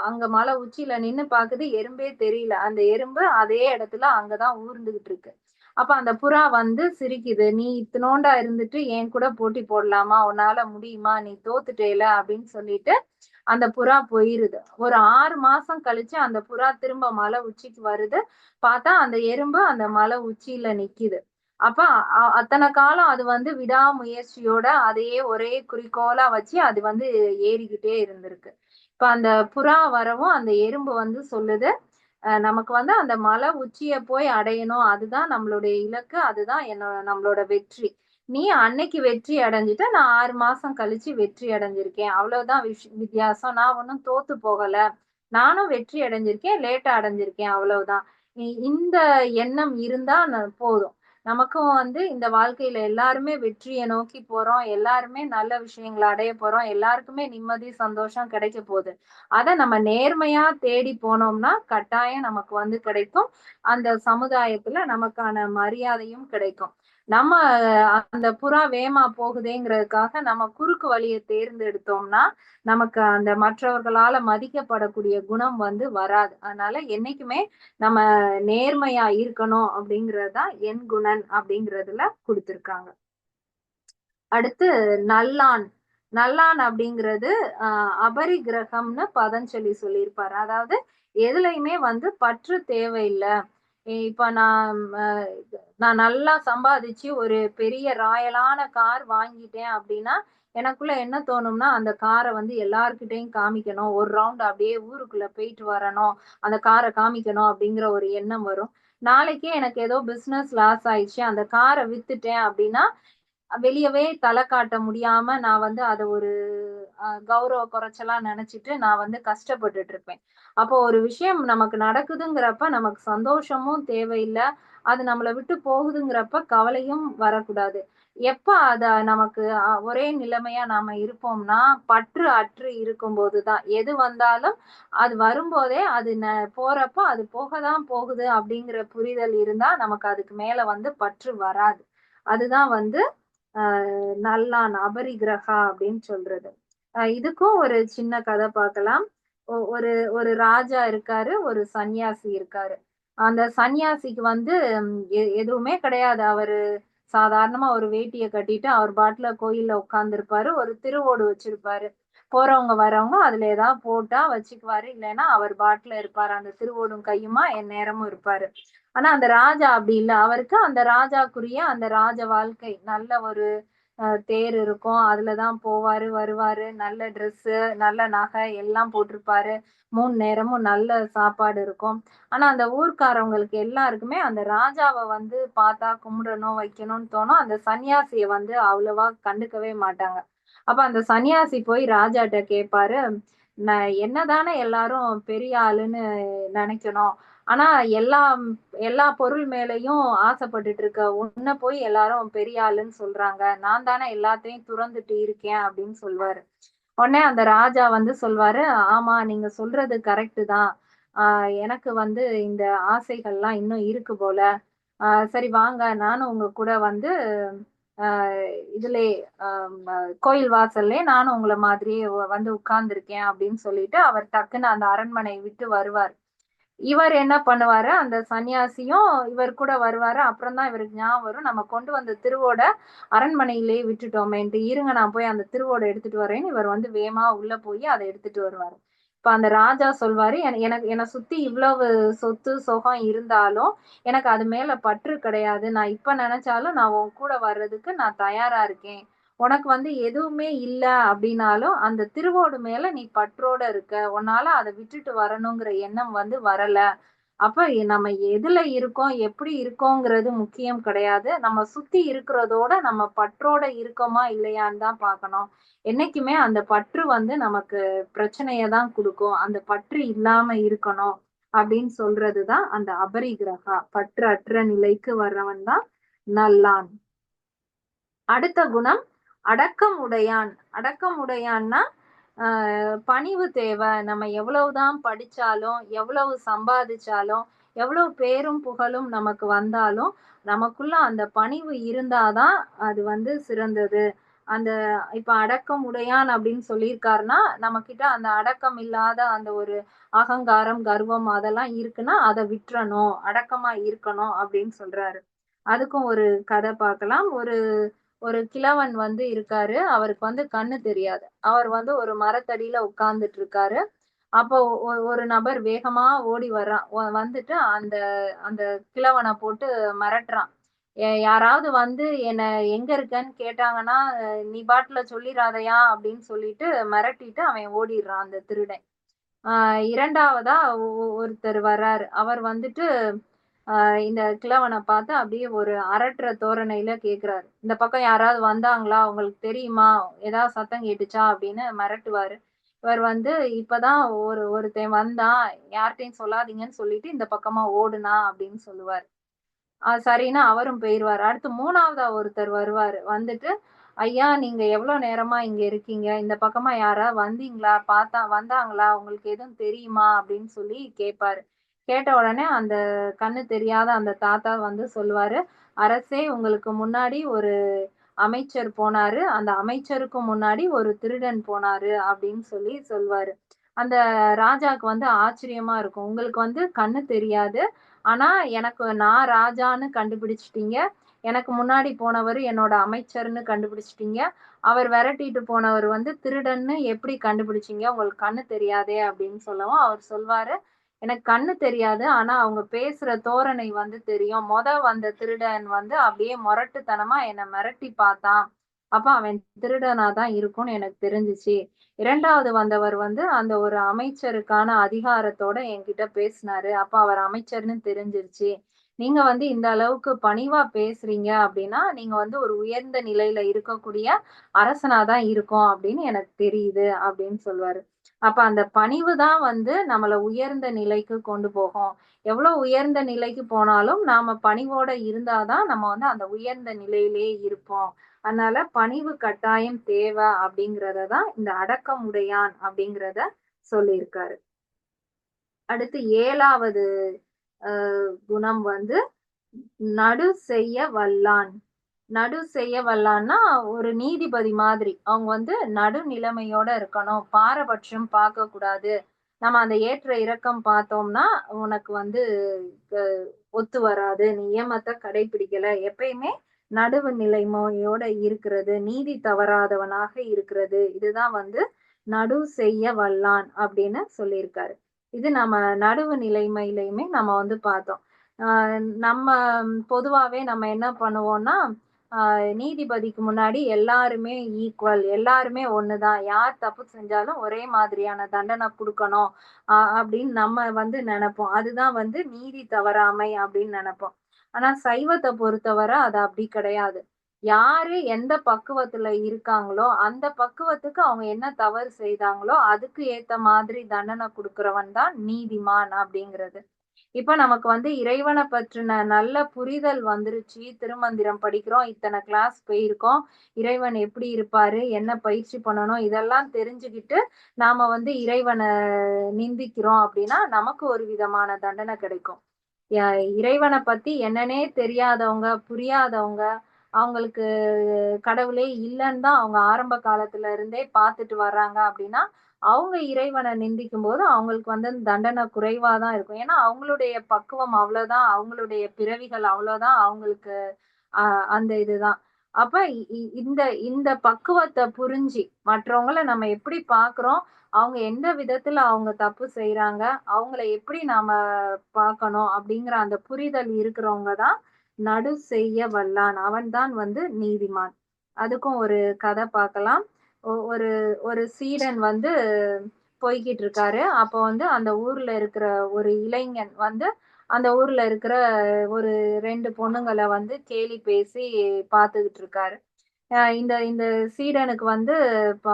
அங்க மலை உச்சியில நின்னு பாக்குது, எறும்பே தெரியல. அந்த எறும்பு அதே இடத்துல அங்க தான் ஊர்ந்துகிட்டு இருக்கு. அப்ப அந்த புறா வந்து சிரிக்குது. "நீ இத்துணூண்டா இருந்துட்டு என் கூட போட்டி போடலாமா? உன்னால முடியுமா? நீ தோத்துட்டேல" அப்படின்னு சொல்லிட்டு அந்த புறா போயிருது. ஒரு 6 மாசம் கழிச்சு அந்த புறா திரும்ப மலை உச்சிக்கு வருது. பார்த்தா அந்த எறும்பு அந்த மலை உச்சியில நிக்குது. அப்ப அத்தன காலம் அது வந்து விடாமுயற்சியோட அதையே ஒரே குறிக்கோளா வச்சு அது வந்து ஏறிக்கிட்டே இருந்திருக்கு. இப்ப அந்த புறா வரவும் அந்த எறும்பு வந்து சொல்லுது, நமக்கு வந்து அந்த மலை உச்சிய போய் அடையணும். அதுதான் நம்மளுடைய இலக்கு. அதுதான் நம்மளோட வெற்றி. நீ அன்னைக்கு வெற்றி அடைஞ்சுட்ட. நான் 6 மாசம் கழிச்சு வெற்றி அடைஞ்சிருக்கேன். அவ்வளவுதான் வித்தியாசம். நான் ஒண்ணும் தோத்து போகல. நானும் வெற்றி அடைஞ்சிருக்கேன். லேட்டா அடைஞ்சிருக்கேன். அவ்வளவுதான். இந்த எண்ணம் இருந்தா போதும். நமக்கும் வந்து இந்த வாழ்க்கையில எல்லாருமே வெற்றிய நோக்கி போறோம். எல்லாருமே நல்ல விஷயங்கள அடைய போறோம். எல்லாருக்குமே நிம்மதி, சந்தோஷம் கிடைக்க போகுது. அத நம்ம நேர்மையா தேடி போனோம்னா, கட்டாயம் நமக்கு வந்து கிடைக்கும். அந்த சமுதாயத்துல நமக்கான மரியாதையும் கிடைக்கும். நம்ம அந்த புறா வேகமா போகுதேங்கிறதுக்காக நம்ம குறுக்கு வழிய தேர்ந்தெடுத்தோம்னா, நமக்கு அந்த மற்றவர்களால மதிக்கப்படக்கூடிய குணம் வந்து வராது. அதனால என்னைக்குமே நம்ம நேர்மையா இருக்கணும் அப்படிங்கிறது தான் எண்குணன் அப்படிங்கிறதுல குடுத்திருக்காங்க. அடுத்து நல்லான். நல்லான் அப்படிங்கிறது அபரிக்கிரகம்னு பதஞ்சலி சொல்லியிருப்பாரு. அதாவது எதுலயுமே வந்து பற்று தேவையில்ல. இப்ப நான் நல்லா சம்பாதிச்சு ஒரு பெரிய ராயலான கார் வாங்கிட்டேன் அப்படின்னா, எனக்குள்ள என்ன தோணும்னா, அந்த கார வந்து எல்லார்கிட்டயும் காமிக்கணும். ஒரு ரவுண்ட் அப்படியே ஊருக்குள்ள போயிட்டு வரணும். அந்த கார காமிக்கணும் அப்படிங்கிற ஒரு எண்ணம் வரும். நாளைக்கே எனக்கு ஏதோ பிசினஸ் லாஸ் ஆயிடுச்சு. அந்த கார வித்துட்டேன் அப்படின்னா, வெளியவே தல காட்ட முடியாம நான் வந்து அத ஒரு கௌரவ குறைச்சலா நெனச்சுட்டு நான் வந்து கஷ்டப்பட்டுட்டு இருப்பேன். அப்போ ஒரு விஷயம் நமக்கு நடக்குதுங்கிறப்ப நமக்கு சந்தோஷமும் தேவையில்ல. அது நம்மள விட்டு போகுதுங்கிறப்ப கவலையும் வரக்கூடாது. எப்ப அத நமக்கு ஒரே நிலைமையா நாம இருப்போம்னா, பற்று அற்று இருக்கும்போது தான். எது வந்தாலும் அது வரும்போதே அது போறப்ப அது போக தான் போகுது அப்படிங்கிற புரிதல் இருந்தா, நமக்கு அதுக்கு மேல வந்து பற்று வராது. அதுதான் வந்து நல்லான், அபரிக்கிரகா அப்படின்னு சொல்றது. இதுக்கும் ஒரு சின்ன கதை பார்க்கலாம். ஒரு ஒரு ராஜா இருக்காரு, ஒரு சன்னியாசி இருக்காரு. அந்த சன்னியாசிக்கு வந்து எதுவுமே கிடையாது. அவரு சாதாரணமா ஒரு வேட்டிய கட்டிட்டு அவர் பாட்டுல கோயில்ல உட்கார்ந்திருப்பாரு. ஒரு திருவோடு வச்சிருப்பாரு. போறவங்க வரவங்க அதுல ஏதாவது போட்டா வச்சுக்குவாரு. இல்லைன்னா அவர் பாட்டுல இருப்பாரு. அந்த திருவோடும் கையுமா எந்நேரமும் இருப்பாரு. ஆனா அந்த ராஜா அப்படி இல்ல. அவருக்கு அந்த ராஜாக்குரிய அந்த ராஜ வாழ்க்கை நல்ல ஒரு தேர் இருக்கும். அதுலதான் போவாரு, வருவாரு. நல்ல ட்ரெஸ்ஸு, நல்ல நகை எல்லாம் போட்டிருப்பாரு. 3 நேரமும் நல்ல சாப்பாடு இருக்கும். ஆனா, அந்த ஊர்க்காரவங்களுக்கு எல்லாருக்குமே அந்த ராஜாவ வந்து பார்த்தா கும்பிடணும், வைக்கணும்னு தோணும். அந்த சன்னியாசிய வந்து அவ்வளவா கண்டுக்கவே மாட்டாங்க. அப்ப அந்த சன்னியாசி போய் ராஜாட்ட கேட்பாரு, என்னதானே எல்லாரும் பெரிய ஆளுன்னு நெனைக்கணும். ஆனா, எல்லா பொருள் மேலயும் ஆசைப்பட்டுட்டு இருக்க உன்ன போய் எல்லாரும் பெரிய ஆளுன்னு சொல்றாங்க. நான் தானே எல்லாத்தையும் துறந்துட்டு இருக்கேன் அப்படின்னு சொல்வாரு. உடனே அந்த ராஜா வந்து சொல்வாரு, ஆமா நீங்க சொல்றது கரெக்ட் தான். எனக்கு வந்து இந்த ஆசைகள்லாம் இன்னும் இருக்கு போல. சரி வாங்க நானும் உங்க கூட வந்து ஆ இதுலயே கோயில் வாசல்லயே நானும் உங்கள மாதிரியே வந்து உட்கார்ந்துருக்கேன் அப்படின்னு சொல்லிட்டு அவர் டக்குன்னு அந்த அரண்மனைய விட்டு வருவாரு. இவர் என்ன பண்ணுவாரு, அந்த சன்னியாசியும் இவர் கூட வருவாரு. அப்புறம் தான் இவருக்கு ஞாபகம் வரும். நம்ம கொண்டு வந்த திருவோட அரண்மனையிலேயே விட்டுட்டோமேன்ட்டு, இருங்க நான் போய் அந்த திருவோட எடுத்துட்டு வரேன்னு இவர் வந்து வேகமா உள்ள போய் அத எடுத்துட்டு வருவாரு. இப்ப அந்த ராஜா சொல்வாரு, எனக்கு என்ன சுத்தி இவ்வளவு சொத்து, சுகம் இருந்தாலும், எனக்கு அது மேல பற்று கிடையாது. நான் இப்ப நெனச்சாலும் நான் உன் கூட வர்றதுக்கு நான் தயாரா இருக்கேன். உனக்கு வந்து எதுவுமே இல்ல அப்டின்னாலும், அந்த திருவோடு மேல நீ பற்றோட இருக்க. உன்னால அத விட்டுட்டு வரணுங்கிற எண்ணம் வந்து வரல. அப்ப நம்ம எதுல இருக்கோம், எப்படி இருக்கோங்கிறது முக்கியம் கிடையாது. நம்ம சுத்தி இருக்கிறதோட நம்ம பற்றோட இருக்கோமா, இல்லையான்னு தான் பார்க்கணும். என்னைக்குமே அந்த பற்று வந்து நமக்கு பிரச்சனைய தான் குடுக்கும். அந்த பற்று இல்லாம இருக்கணும் அப்படின்னு சொல்றது தான் அந்த அபரிக்கிரகா. பற்று அற்ற நிலைக்கு வர்றவன் தான் நல்லான். அடுத்த குணம் அடக்கம் உடையான். அடக்கம் உடையான்னா, பணிவு தேவை. நம்ம எவ்வளவுதான் படிச்சாலும், எவ்வளவு சம்பாதிச்சாலும், எவ்வளவு பேரும் புகழும் நமக்கு வந்தாலும், நமக்குள்ள அந்த பணிவு இருந்தா தான் அது வந்து சிறந்தது. அந்த இப்ப அடக்கம் உடையான் அப்படின்னு சொல்லியிருக்காருன்னா, நம்மகிட்ட அந்த அடக்கம் இல்லாத அந்த ஒரு அகங்காரம், கர்வம் அதெல்லாம் இருக்குன்னா, அத விட்டுறணும். அடக்கமா இருக்கணும் அப்படின்னு சொல்றாரு. அதுக்கும் ஒரு கதை பார்க்கலாம். ஒரு ஒரு கிழவன் வந்து இருக்காரு. அவருக்கு வந்து கண்ணு தெரியாது. அவர் வந்து ஒரு மரத்தடியில உட்கார்ந்துட்டு இருக்காரு. அப்போ ஒரு நபர் வேகமா ஓடி வர்றான். வந்துட்டு அந்த அந்த கிழவன போட்டு மிரட்டுறான். யாராவது வந்து என்ன எங்க இருக்கன்னு கேட்டாங்கன்னா, "நீ பாட்டுல சொல்லிறாதயா" அப்படின்னு சொல்லிட்டு மிரட்டிட்டு அவன் ஓடிடுறான் அந்த திருடன். ஆ 2வதா ஒருத்தர் வர்றாரு. அவர் வந்துட்டு அ இந்த கிழவன பார்த்து அப்படியே ஒரு அரட்டுற தோரணையில கேட்கிறாரு. "இந்த பக்கம் யாராவது வந்தாங்களா? உங்களுக்கு தெரியுமா? ஏதாவது சத்தம் கேட்டுச்சா?" அப்படின்னு மிரட்டுவாரு. இவர் வந்து இப்பதான் ஒருத்தன் வந்தான். யார்ட்டயும் சொல்லாதீங்கன்னு சொல்லிட்டு இந்த பக்கமா ஓடுனான் அப்படின்னு சொல்லுவாரு. சரின்னு அவரும் போயிருவாரு. அடுத்து 3வதா ஒருத்தர் வருவாரு. வந்துட்டு, "ஐயா நீங்க எவ்வளோ நேரமா இங்க இருக்கீங்க? இந்த பக்கமா யாராவது வந்தீங்களா? வந்தாங்களா? உங்களுக்கு எதுவும் தெரியுமா?" அப்படின்னு சொல்லி கேட்பாரு. கேட்ட உடனே அந்த கண்ணு தெரியாத அந்த தாத்தா வந்து சொல்லுவாரு, "அரசே உங்களுக்கு முன்னாடி ஒரு அமைச்சர் போனாரு. அந்த அமைச்சருக்கு முன்னாடி ஒரு திருடன் போனாரு" அப்படின்னு சொல்லி சொல்வாரு. அந்த ராஜாக்கு வந்து ஆச்சரியமா இருக்கும். உங்களுக்கு வந்து கண்ணு தெரியாது. ஆனா, நான் ராஜான்னு கண்டுபிடிச்சுட்டீங்க. எனக்கு முன்னாடி போனவரு என்னோட அமைச்சர்ன்னு கண்டுபிடிச்சுட்டீங்க. அவர் விரட்டிட்டு போனவர் வந்து திருடன்னு எப்படி கண்டுபிடிச்சீங்க? உங்களுக்கு கண்ணு தெரியாதே! அப்படின்னு சொல்லவும், அவர் சொல்வாரு, எனக்கு கண்ணு தெரியாது. ஆனா, அவங்க பேசுற தோரணை வந்து தெரியும். வந்த திருடன் வந்து அப்படியே மொரட்டுத்தனமா என்ன மிரட்டி பார்த்தான். அப்ப அவன் திருடனா தான் இருக்கும்னு எனக்கு தெரிஞ்சுச்சு. 2வது வந்தவர் வந்து அந்த ஒரு அமைச்சருக்கான அதிகாரத்தோட என்கிட்ட பேசினாரு. அப்ப அவர் அமைச்சர்ன்னு தெரிஞ்சிருச்சு. நீங்க வந்து இந்த அளவுக்கு பணிவா பேசுறீங்க அப்படின்னா, நீங்க வந்து ஒரு உயர்ந்த நிலையில இருக்கக்கூடிய அரசனா தான் இருக்கும் அப்படின்னு எனக்கு தெரியுது அப்படின்னு சொல்வாரு. அப்ப அந்த பணிவு தான் வந்து நம்மள உயர்ந்த நிலைக்கு கொண்டு போகும். எவ்வளோ உயர்ந்த நிலைக்கு போனாலும் நாம பணிவோட இருந்தா தான் நம்ம வந்து அந்த உயர்ந்த நிலையிலேயே இருப்போம். அதனால பணிவு கட்டாயம் தேவை அப்படிங்கிறத தான் இந்த அடக்கம் உடையான் அப்படிங்கிறத சொல்லியிருக்காரு. அடுத்து 7வது அ குணம் வந்து நடு செய்ய வல்லான். நடு செய்ய வல்லான்னா, ஒரு நீதிபதி மாதிரி. அவங்க வந்து நடுநிலைமையோட இருக்கணும். பாரபட்சம் பார்க்கக்கூடாது. நம்ம அந்த ஏற்ற இறக்கம் பார்த்தோம்னா, உனக்கு வந்து அ ஒத்து வராது. நீ நியமத்த கடைப்பிடிக்கல. எப்பயுமே நடுவு நிலைமையோட இருக்கிறது, நீதி தவறாதவனாக இருக்கிறது. இதுதான் வந்து நடு செய்ய வல்லான் அப்படின்னு சொல்லியிருக்காரு. இது நம்ம நடுவு நிலைமையிலயுமே நம்ம வந்து பார்த்தோம். அ நம்ம பொதுவாவே நம்ம என்ன பண்ணுவோம்னா, நீதிபதிக்கு முன்னாடி எல்லாருமே ஈக்குவல், எல்லாருமே ஒண்ணுதான். யார் தப்பு செஞ்சாலும் ஒரே மாதிரியான தண்டனை குடுக்கணும். அப்படின்னு நம்ம வந்து நெனைப்போம். அதுதான் வந்து நீதி தவறாமை அப்படின்னு நெனைப்போம். ஆனா சைவத்த பொறுத்தவரை அது அப்படி கிடையாது. யாரு எந்த பக்குவத்துல இருக்காங்களோ, அந்த பக்குவத்துக்கு அவங்க என்ன தவறு செய்தாங்களோ, அதுக்கு ஏத்த மாதிரி தண்டனை குடுக்கிறவன் தான் நீதிமான் அப்படிங்கிறது. இப்ப நமக்கு வந்து இறைவன பற்றின நல்ல புரிதல் வந்துருச்சு. திருமந்திரம் படிக்கிறோம். இத்தன கிளாஸ் போயிருக்கோம். இறைவன் எப்படி இருப்பாரு? என்ன பயிற்சி பண்ணணும்? இதெல்லாம் தெரிஞ்சுகிட்டு, நாம வந்து இறைவன நிந்திக்கிறோம் அப்படின்னா, நமக்கு ஒரு விதமான தண்டனை கிடைக்கும். ய இறைவன பத்தி என்னன்னே தெரியாதவங்க, புரியாதவங்க, அவங்களுக்கு கடவுளே இல்லன்னு தான் அவங்க ஆரம்ப காலத்துல இருந்தே பார்த்துட்டு வர்றாங்க அப்படின்னா, அவங்க இறைவன நிந்திக்கும்போது அவங்களுக்கு வந்து தண்டனை குறைவா தான் இருக்கும். ஏன்னா, அவங்களுடைய பக்குவம் அவ்வளோதான். அவங்களுடைய பிறவிகள் அவ்வளோதான். அவங்களுக்கு அ அந்த இதுதான். அப்ப இ இ இந்த இந்த பக்குவத்த புரிஞ்சு, மற்றவங்கள நம்ம எப்படி பார்க்குறோம், அவங்க எந்த விதத்துல அவங்க தப்பு செய்றாங்க, அவங்கள எப்படி நாம பார்க்கணும் அப்படிங்கிற அந்த புரிதல் இருக்கிறவங்க தான் நடு செய்ய வல்லான். அவன் தான் வந்து நீதிமான். அதுக்கும் ஒரு கதை பார்க்கலாம். ஒரு ஒரு சீடன் வந்து போய்க்கிட்டு இருக்காரு. அப்போ வந்து அந்த ஊர்ல இருக்கிற ஒரு இளைஞன் வந்து, அந்த ஊர்ல இருக்கிற ஒரு 2 பொண்ணுங்கள வந்து கேலி பேசி பார்த்துக்கிட்டு இருக்காரு. இந்த இந்த சீடனுக்கு வந்து ப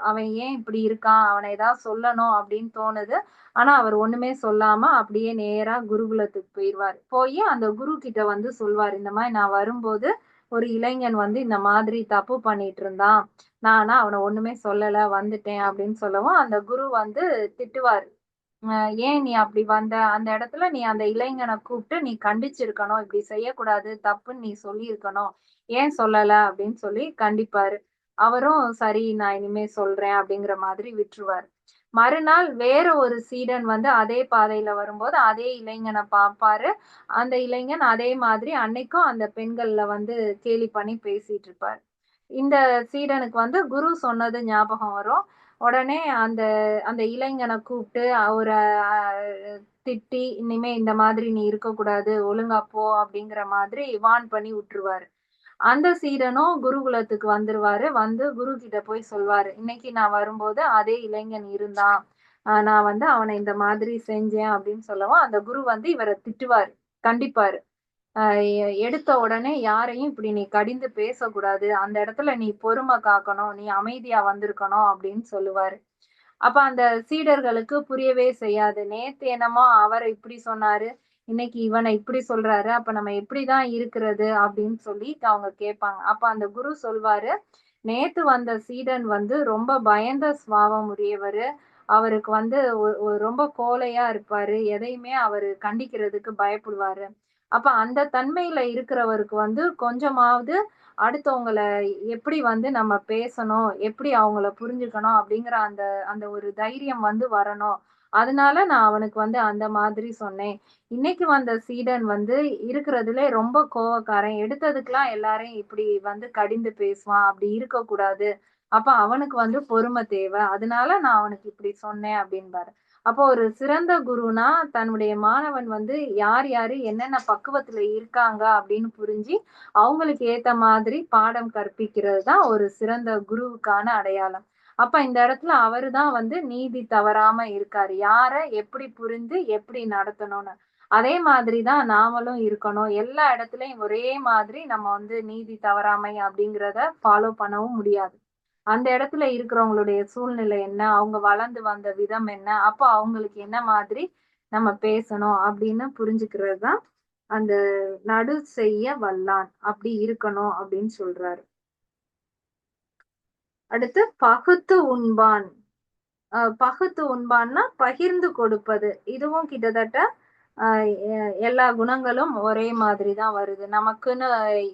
அவன் ஏன் இப்படி இருக்கான்? அவன ஏதாவது சொல்லணும் அப்படின்னு தோணுது. ஆனா, அவர் ஒண்ணுமே சொல்லாம அப்படியே நேரா குருகுலத்துக்கு போயிருவாரு. போயி அந்த குரு கிட்ட வந்து சொல்வாரு. இந்த மாரி நான் வரும்போது ஒரு இளைஞன் வந்து இந்த மாதிரி தப்பு பண்ணிட்டு இருந்தான். நான் ஆனா அவன ஒண்ணுமே சொல்லல, வந்துட்டேன் அப்படின்னு சொல்லவும், அந்த குரு வந்து திட்டுவாரு. அ "ஏன் நீ அப்படி வந்த? அந்த இடத்துல நீ அந்த இளைஞன கூப்ட்டு நீ கண்டிச்சிருக்கணும். இப்படி செய்யக்கூடாது, தப்புன்னு நீ சொல்லியிருக்கணும். ஏன் சொல்லல?" அப்படின்னு சொல்லி கண்டிப்பாரு. அவரும் சரி நான் இனிமே சொல்றேன் அப்படிங்கிற மாதிரி விட்டுருவாரு. மறுநாள் வேற ஒரு சீடன் வந்து அதே பாதையில வரும்போது, அதே இளைஞன பாப்பாரு. அந்த இளைஞன் அதே மாதிரி அன்னைக்கும் அந்த பெண்கள வந்து கேலி பண்ணி பேசிட்டு இருப்பாரு. இந்த சீடனுக்கு வந்து குரு சொன்னது ஞாபகம் வரும். உடனே அந்த அந்த இளைஞன கூப்ட்டு அவர அ திட்டி, "இனிமே இந்த மாதிரி நீ இருக்கக்கூடாது. ஒழுங்கா போ" அப்படிங்கிற மாதிரி வார்ன் பண்ணி விட்டுருவாரு. அந்த சீடனும் குருகுலத்துக்கு வந்துருவாரு. வந்து குரு கிட்ட போய் சொல்வாரு. "இன்னைக்கு நான் வரும்போது அதே இளைஞன் இருந்தான். நான் வந்து அவன இந்த மாதிரி செஞ்சேன்" அப்படின்னு சொல்லவும், அந்த குரு வந்து இவர திட்டுவாரு. கண்டிப்பாரு. அ எடுத்த உடனே யாரையும் இப்படி நீ கடிந்து பேசக்கூடாது. அந்த இடத்துல நீ பொறுமை காக்கணும். நீ அமைதியா வந்திருக்கணும் அப்படின்னு சொல்லுவாரு. அப்ப அந்த சீடர்களுக்கு புரியவே செய்யாது. நேத்து என்னமோ அவர இப்படி சொன்னாரு. இன்னைக்கு இவன இப்படி சொல்றாரு. அப்ப நம்ம எப்படிதான் இருக்கிறது? அப்படின்னு சொல்லி அவங்க கேட்பாங்க. அப்ப அந்த குரு சொல்வாரு, நேத்து வந்த சீடன் வந்து ரொம்ப பயந்த சுபாவம் உடையவரு. அவருக்கு வந்து ரொம்ப கோழையா இருப்பாரு. எதையுமே அவரு கண்டிக்கிறதுக்கு பயப்படுவாரு. அப்ப அந்த தன்மையில இருக்கிறவருக்கு வந்து கொஞ்சமாவது அடுத்தவங்கள எப்படி வந்து நம்ம பேசணும், எப்படி அவங்கள புரிஞ்சுக்கணும் அப்படிங்கிற அந்த அந்த ஒரு தைரியம் வந்து வரணும். அதனால நான் அவனுக்கு வந்து அந்த மாதிரி சொன்னேன். இன்னைக்கு வந்த சீடன் வந்து இருக்கிறதுலே ரொம்ப கோவக்காரன். எடுத்ததுக்கெல்லாம் எல்லாரையும் இப்படி வந்து கடிந்து பேசுவான். அப்படி இருக்கக்கூடாது. அப்ப அவனுக்கு வந்து பொறுமை தேவை. அதனால நான் அவனுக்கு இப்படி சொன்னேன் அப்படின்பாரு. அப்போ ஒரு சிறந்த குருனா தன்னுடைய மாணவன் வந்து யார் யாரு என்னென்ன பக்குவத்துல இருக்காங்க அப்படின்னு புரிஞ்சு அவங்களுக்கு ஏத்த மாதிரி பாடம் கற்பிக்கிறது தான் ஒரு சிறந்த குருவுக்கான அடையாளம். அப்ப இந்த இடத்துல அவரு தான் வந்து நீதி தவறாம இருக்காரு. யார எப்படி புரிந்து எப்படி நடத்தணும்னு. அதே மாதிரி தான் நாமளும் இருக்கணும். எல்லா இடத்துலயும் ஒரே மாதிரி நம்ம வந்து நீதி தவறாமை அப்படிங்கிறத ஃபாலோ பண்ணவும் முடியாது. அந்த இடத்துல இருக்கிறவங்களுடைய சூழ்நிலை என்ன? அவங்க வளர்ந்து வந்த விதம் என்ன? அப்ப அவங்களுக்கு என்ன மாதிரி நம்ம பேசணும் அப்படின்னு புரிஞ்சுக்கிறது தான் அந்த நடு செய்ய வல்லான். அப்படி இருக்கணும் அப்படின்னு சொல்றாரு. அடுத்து பகுத்து உண்பான். பகுத்து உண்பான்னா பகிர்ந்து கொடுப்பது. இதுவும் கிட்டத்தட்ட அ எ எல்லா குணங்களும் ஒரே மாதிரி தான் வருது. நமக்குன்னு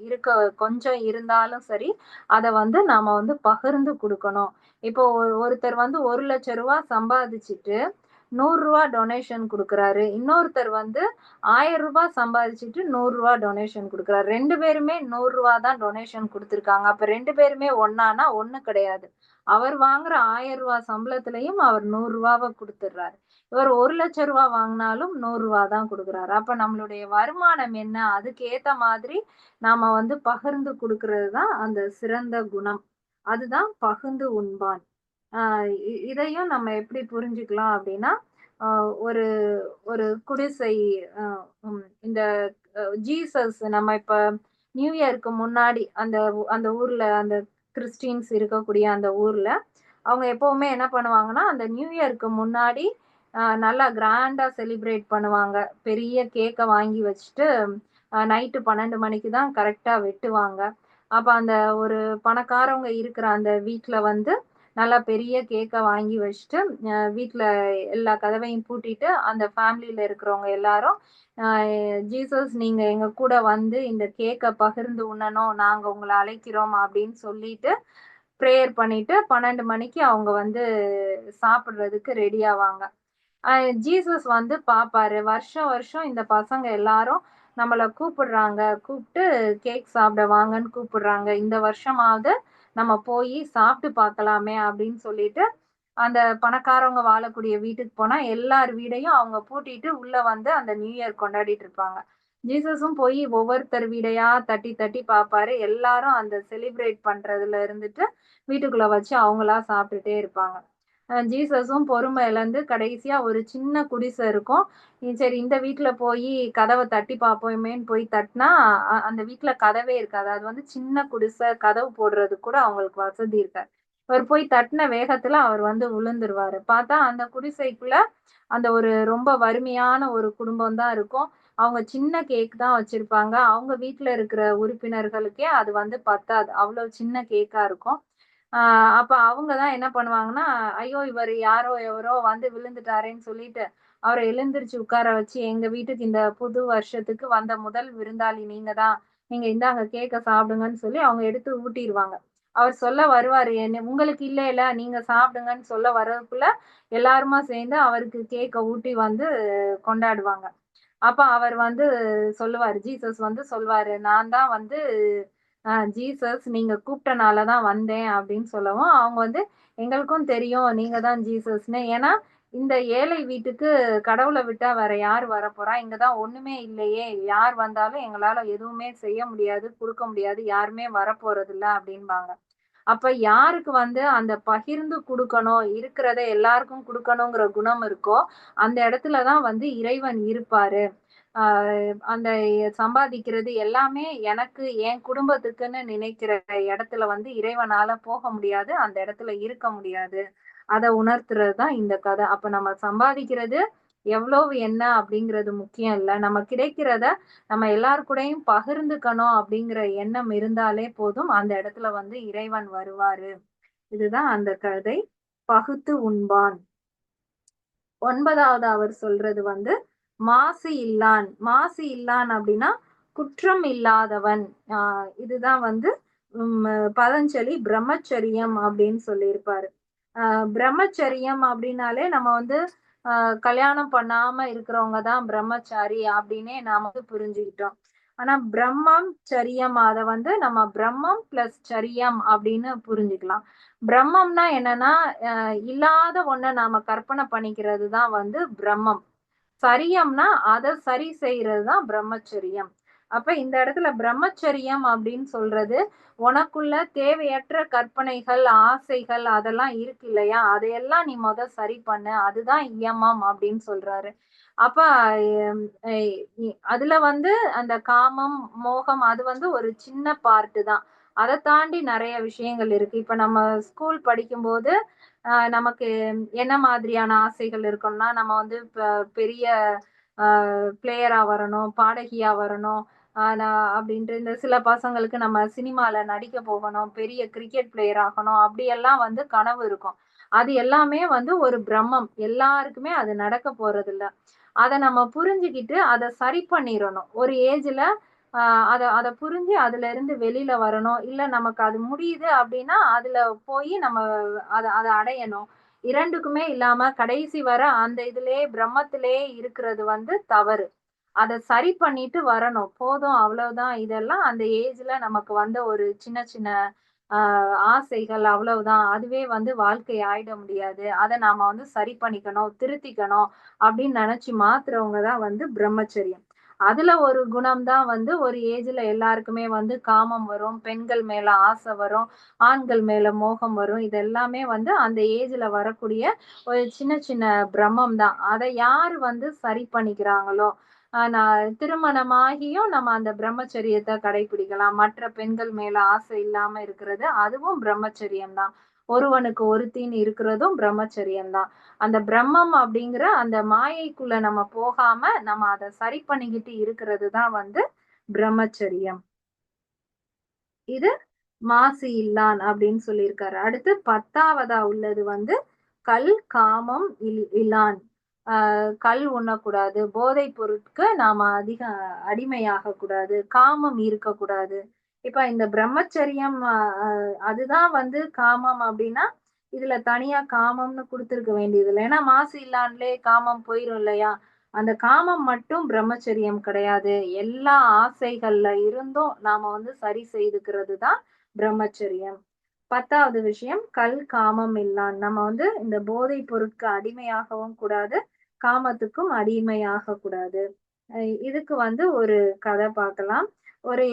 இருக்க கொஞ்சம் இருந்தாலும் சரி, அத வந்து நாம வந்து பகிர்ந்து குடுக்கணும். இப்போ ஒருத்தர் வந்து ரூ. 1,00,000 சம்பாதிச்சுட்டு, 100 டொனேஷன் குடுக்குறாரு. இன்னொருத்தர் வந்து ரூ. 1000 சம்பாதிச்சுட்டு ரூ. 100 டொனேஷன் குடுக்குறாரு. 2 பேருமே ரூ. 100 தான் டொனேஷன் குடுத்திருக்காங்க. அப்ப 2 பேருமே ஒண்ணான்னா, ஒண்ணு கிடையாது. அவர் வாங்குற ரூ. 1000 சம்பளத்திலயும் அவர் ரூ. 100 குடுத்துடுறாரு. இவர் ரூ. 1,00,000 வாங்குனாலும் ரூ. 100 தான் குடுக்குறாரு. அப்ப நம்மளுடைய வருமானம் என்ன? அதுக்கு ஏத்த மாதிரி நாம வந்து பகிர்ந்து குடுக்குறது தான் அந்த சிறந்த குணம். அதுதான் பகிர்ந்து உண்பான். ஆ இதையும் நம்ம எப்படி புரிஞ்சுக்கலாம் அப்படின்னா, அ ஒரு ஒரு குடிசை அ இந்த ஜீசஸ் நம்ம இப்ப நியூ இயர்க்கு முன்னாடி அந்த ஊர்ல அந்த கிறிஸ்டியன்ஸ் இருக்கக்கூடிய அந்த ஊர்ல, அவங்க எப்பவுமே என்ன பண்ணுவாங்கன்னா, அந்த நியூ இயர்க்கு முன்னாடி நல்லா கிராண்டா செலிப்ரேட் பண்ணுவாங்க. பெரிய கேக்க வாங்கி வச்சுட்டு, நைட்டு 12 மணிக்கு தான் கரெக்ட்டா வெட்டுவாங்க. அப்ப அந்த ஒரு பணக்காரவங்க இருக்கிற அந்த வீட்ல வந்து நல்லா பெரிய கேக்க வாங்கி வச்சுட்டு, வீட்ல எல்லா கதவையும் பூட்டிட்டு, அந்த ஃபேமிலில இருக்கிறவங்க எல்லாரும், அ "ஜீசஸ் நீங்க எங்க கூட வந்து இந்த கேக்க பகிர்ந்து உண்ணணும். நாங்க உங்கள அழைக்கிறோம்" அப்படின்னு சொல்லிட்டு, பிரேயர் பண்ணிட்டு 12 மணிக்கு அவங்க வந்து சாப்பிடுறதுக்கு ரெடி ஆவாங்க. அ ஜீசஸ் வந்து பாப்பாரு. வருஷம் வருஷம் இந்த பசங்க எல்லாரும் நம்மள கூப்பிடுறாங்க. கூப்ட்டு கேக் சாப்பிட வாங்கன்னு கூப்பிடுறாங்க. இந்த வருஷமாவது நம்ம போயி சாப்பிட்டு பார்க்கலாமே அப்படின்னு சொல்லிட்டு, அந்த பணக்காரவங்க வாழக்கூடிய வீட்டுக்கு போனா, எல்லார் வீடையும் அவங்க பூட்டிட்டு உள்ள வந்து அந்த நியூ இயர் கொண்டாடிட்டு இருப்பாங்க. ஜீசஸும் போய் ஒவ்வொருத்தர் வீடையா தட்டி தட்டி பார்ப்பாரு. எல்லாரும் அந்த செலிப்ரேட் பண்றதுல இருந்துட்டு, வீட்டுக்குள்ள வச்சு அவங்களா சாப்பிட்டுட்டே இருப்பாங்க. ஜீசஸும் பொறுமை இழந்து கடைசியா ஒரு சின்ன குடிசை இருக்கும். சரி இந்த வீட்ல போயி கதவ தட்டி பார்ப்போமேன்னு போய் தட்டுனா, அந்த வீட்ல கதவே இருக்காது. அது வந்து சின்ன குடிசை, கதவு போடுறதுக்கு கூட அவங்களுக்கு வசதி இருக்காது. இவர் போய் தட்டுன வேகத்துல அவர் வந்து விழுந்துருவாரு. பார்த்தா அந்த குடிசைக்குள்ள அந்த ஒரு ரொம்ப வறுமையான ஒரு குடும்பம் தான் இருக்கும். அவங்க சின்ன கேக் தான் வச்சிருப்பாங்க. அவங்க வீட்ல இருக்கிற உறுப்பினர்களுக்கே அது வந்து பத்தாது. அவ்வளோ சின்ன கேக்கா இருக்கும். ஆ அப்ப அவங்க தான் என்ன பண்ணுவாங்கன்னா, ஐயோ! இவரு யாரோ எவரோ வந்து விழுந்துட்டாரேன்னு சொல்லிட்டு, அவர எழுந்திருச்சு உட்கார வச்சு, எங்க வீட்டுக்கு இந்த புது வருஷத்துக்கு வந்த முதல் விருந்தாளி நீங்க தான். நீங்க இந்தாங்க கேக்க சாப்பிடுங்கன்னு சொல்லி அவங்க எடுத்து ஊட்டிருவாங்க. அவர் சொல்ல வருவாரு, உங்களுக்கு இல்லைல, நீங்க சாப்பிடுங்கன்னு சொல்ல வரதுக்குள்ள, எல்லாருமா சேர்ந்து அவருக்கு கேக்க ஊட்டி வந்து கொண்டாடுவாங்க. அப்ப அவர் வந்து சொல்லுவாரு, ஜீசஸ் வந்து சொல்வாரு, "நான் தான் வந்து ஜீசஸ் நீங்க கூப்பிட்டனால தான் வந்தேன்" அப்படின்னு சொல்லவும், அவங்க வந்து, "எங்களுக்கும் தெரியும் நீங்க தான் ஜீசஸ்ன்னு. ஏன்னா, இந்த ஏழை வீட்டுக்கு கடவுள விட்டா வேற யார் வரப்போறா? இங்க தான் ஒண்ணுமே இல்லையே! யார் வந்தாலும் எங்களால எதுவுமே செய்ய முடியாது, குடுக்க முடியாது. யாருமே வரப்போறதில்ல" அப்படின்பாங்க. அப்ப யாருக்கு வந்து அந்த பகிர்ந்து குடுக்கணும், இருக்கிறத எல்லாருக்கும் குடுக்கணுங்கிற குணம் இருக்கோ, அந்த இடத்துல தான் வந்து இறைவன் இருப்பாரு. ஆ அந்த சம்பாதிக்கிறது எல்லாமே எனக்கு, என் குடும்பத்துக்குன்னு நினைக்கிற இடத்துல வந்து இறைவனால போக முடியாது. அந்த இடத்துல இருக்க முடியாது. அத உணர்த்துறது தான் இந்த கதை. அப்ப நம்ம சம்பாதிக்கிறது எவ்வளவு என்ன அப்படிங்கிறது முக்கியம் இல்ல. நம்ம கிடைக்கிறத நம்ம எல்லார் கூடயும் பகிர்ந்துக்கணும் அப்படிங்கிற எண்ணம் இருந்தாலே போதும். அந்த இடத்துல வந்து இறைவன் வருவாரு. இதுதான் அந்த கதை. பகுத்து உண்பான். 9வது அவர் சொல்றது வந்து, மாசு இல்லான். மாசு இல்லான் அப்படின்னா, குற்றம் இல்லாதவன். ஆ இதுதான் வந்து ம் பதஞ்சலி பிரம்மச்சரியம் அப்படின்னு சொல்லியிருப்பாரு. பிரம்மச்சரியம் அப்படின்னாலே நம்ம வந்து அ கல்யாணம் பண்ணாம இருக்கிறவங்க தான் பிரம்மச்சாரி அப்படின்னே நாம வந்து புரிஞ்சுக்கிட்டோம். ஆனா பிரம்மம், சரியம் அத வந்து நம்ம பிரம்மம் பிளஸ் சரியம் அப்படின்னு புரிஞ்சுக்கலாம். பிரம்மம்னா என்னன்னா, இல்லாத ஒண்ண நாம கற்பனை பண்ணிக்கிறது தான் வந்து பிரம்மம். சரியம்னா, அத சரி செய்றது தான் பிரம்மச்சரியம். அப்ப இந்த இடத்துல பிரம்மச்சரியம் அப்படின்னு சொல்றது, உனக்குள்ள தேவையற்ற கற்பனைகள், ஆசைகள் அதெல்லாம் இருக்கு இல்லையா? அதையெல்லாம் நீ சரி பண்ணு. அதுதான் இயமம் அப்படின்னு சொல்றாரு. அப்ப எம் எ இ அதுல வந்து அந்த காமம், மோகம் அது வந்து ஒரு சின்ன பார்ட்டு தான். அத தாண்டி நெறைய விஷயங்கள் இருக்கு. இப்ப நம்ம ஸ்கூல் படிக்கும்போது, நமக்கு என்ன மாதிரியான ஆசைகள் இருக்கும்னா, நம்ம வந்து பெரிய அ பிளேயரா வரணும், பாடகியா வரணும். நான் அப்படின்ட்டு இந்த சில பசங்களுக்கு நம்ம சினிமால நடிக்க போகணும், பெரிய கிரிக்கெட் பிளேயர் ஆகணும், அப்படியெல்லாம் வந்து கனவு இருக்கும். அது எல்லாமே வந்து ஒரு பிரம்மம். எல்லாருக்குமே அது நடக்க போறதில்ல. அத நம்ம புரிஞ்சுகிட்டு, அத சரி பண்ணிறணும். ஒரு ஏஜ்ல அ அத அத புரிஞ்சு அதுலருந்து வெளில வரணும். இல்ல நமக்கு அது முடியுது அப்டின்னா, அதுல போயி நம்ம அத அத அடையணும். இரண்டுக்குமே இல்லாம கடைசி வர அந்த இதுலயே பிரம்மத்திலேயே இருக்கிறது வந்து தவறு. அத சரி பண்ணிட்டு வரணும். போதும் அவ்வளவுதான். இதெல்லாம் அந்த ஏஜ்ல நமக்கு வந்த ஒரு சின்ன சின்ன ஆ ஆசைகள் அவ்வளவுதான். அதுவே வந்து வாழ்க்கை ஆயிட முடியாது. அத நாம வந்து சரி பண்ணிக்கணும், திருத்திக்கணும் அப்படின்னு நெனச்சு மாத்துறவங்க தான் வந்து பிரம்மச்சரியம். அதுல ஒரு குணம் தான் வந்து ஒரு ஏஜ்ல எல்லாருக்குமே வந்து காமம் வரும், பெண்கள் மேல ஆசை வரும், ஆண்கள் மேல மோகம் வரும். இது எல்லாமே வந்து அந்த ஏஜ்ல வரக்கூடிய ஒரு சின்ன சின்ன பிரம்மம் தான். அத யாரு வந்து சரி பண்ணிக்கிறாங்களோ, நான் திருமணமாகியும் நம்ம அந்த பிரம்மச்சரியத்த கடைபிடிக்கலாம். மற்ற பெண்கள் மேல ஆசை இல்லாம இருக்கிறது, அதுவும் பிரம்மச்சரியம் தான். ஒருவனுக்கு ஒருத்தின்னு இருக்கிறதும் பிரம்மச்சரியம் தான். அந்த பிரம்மம் அப்படிங்கிற அந்த மாயைக்குள்ள நம்ம போகாம, நம்ம அத சரி பண்ணிக்கிட்டு இருக்கிறது தான் வந்து பிரம்மச்சரியம். இது மாசு இல்லான் அப்படின்னு சொல்லியிருக்காரு. அடுத்து 10வதா உள்ளது வந்து கல், காமம் இலான். கல் உண்ணக்கூடாது. போதைப் பொருட்க்கு நாம அதிக அடிமையாகக் கூடாது. காமம் இருக்கக்கூடாது. இப்ப இந்த பிரம்மச்சரியம் அதுதான் வந்து காமம் அப்டின்னா, இதுல தனியா காமம்னு குடுத்திருக்க வேண்டியதில்ல. ஏன்னா மாசு இல்லான்லே காமம் போயிரும் இல்லையா? அந்த காமம் மட்டும் பிரம்மச்சரியம் கிடையாது. எல்லா ஆசைகள்ல இருந்தும் நாம வந்து சரி செய்துக்கிறது தான் பிரம்மச்சரியம். 10வது விஷயம் கல், காமம் இல்லான். நம்ம வந்து இந்த போதைப் பொருட்க்கு அடிமையாகவும் கூடாது. காமத்துக்கும் அடிமையாகக் கூடாது. அ இதுக்கு வந்து ஒரு கதை பார்க்கலாம். ஒரு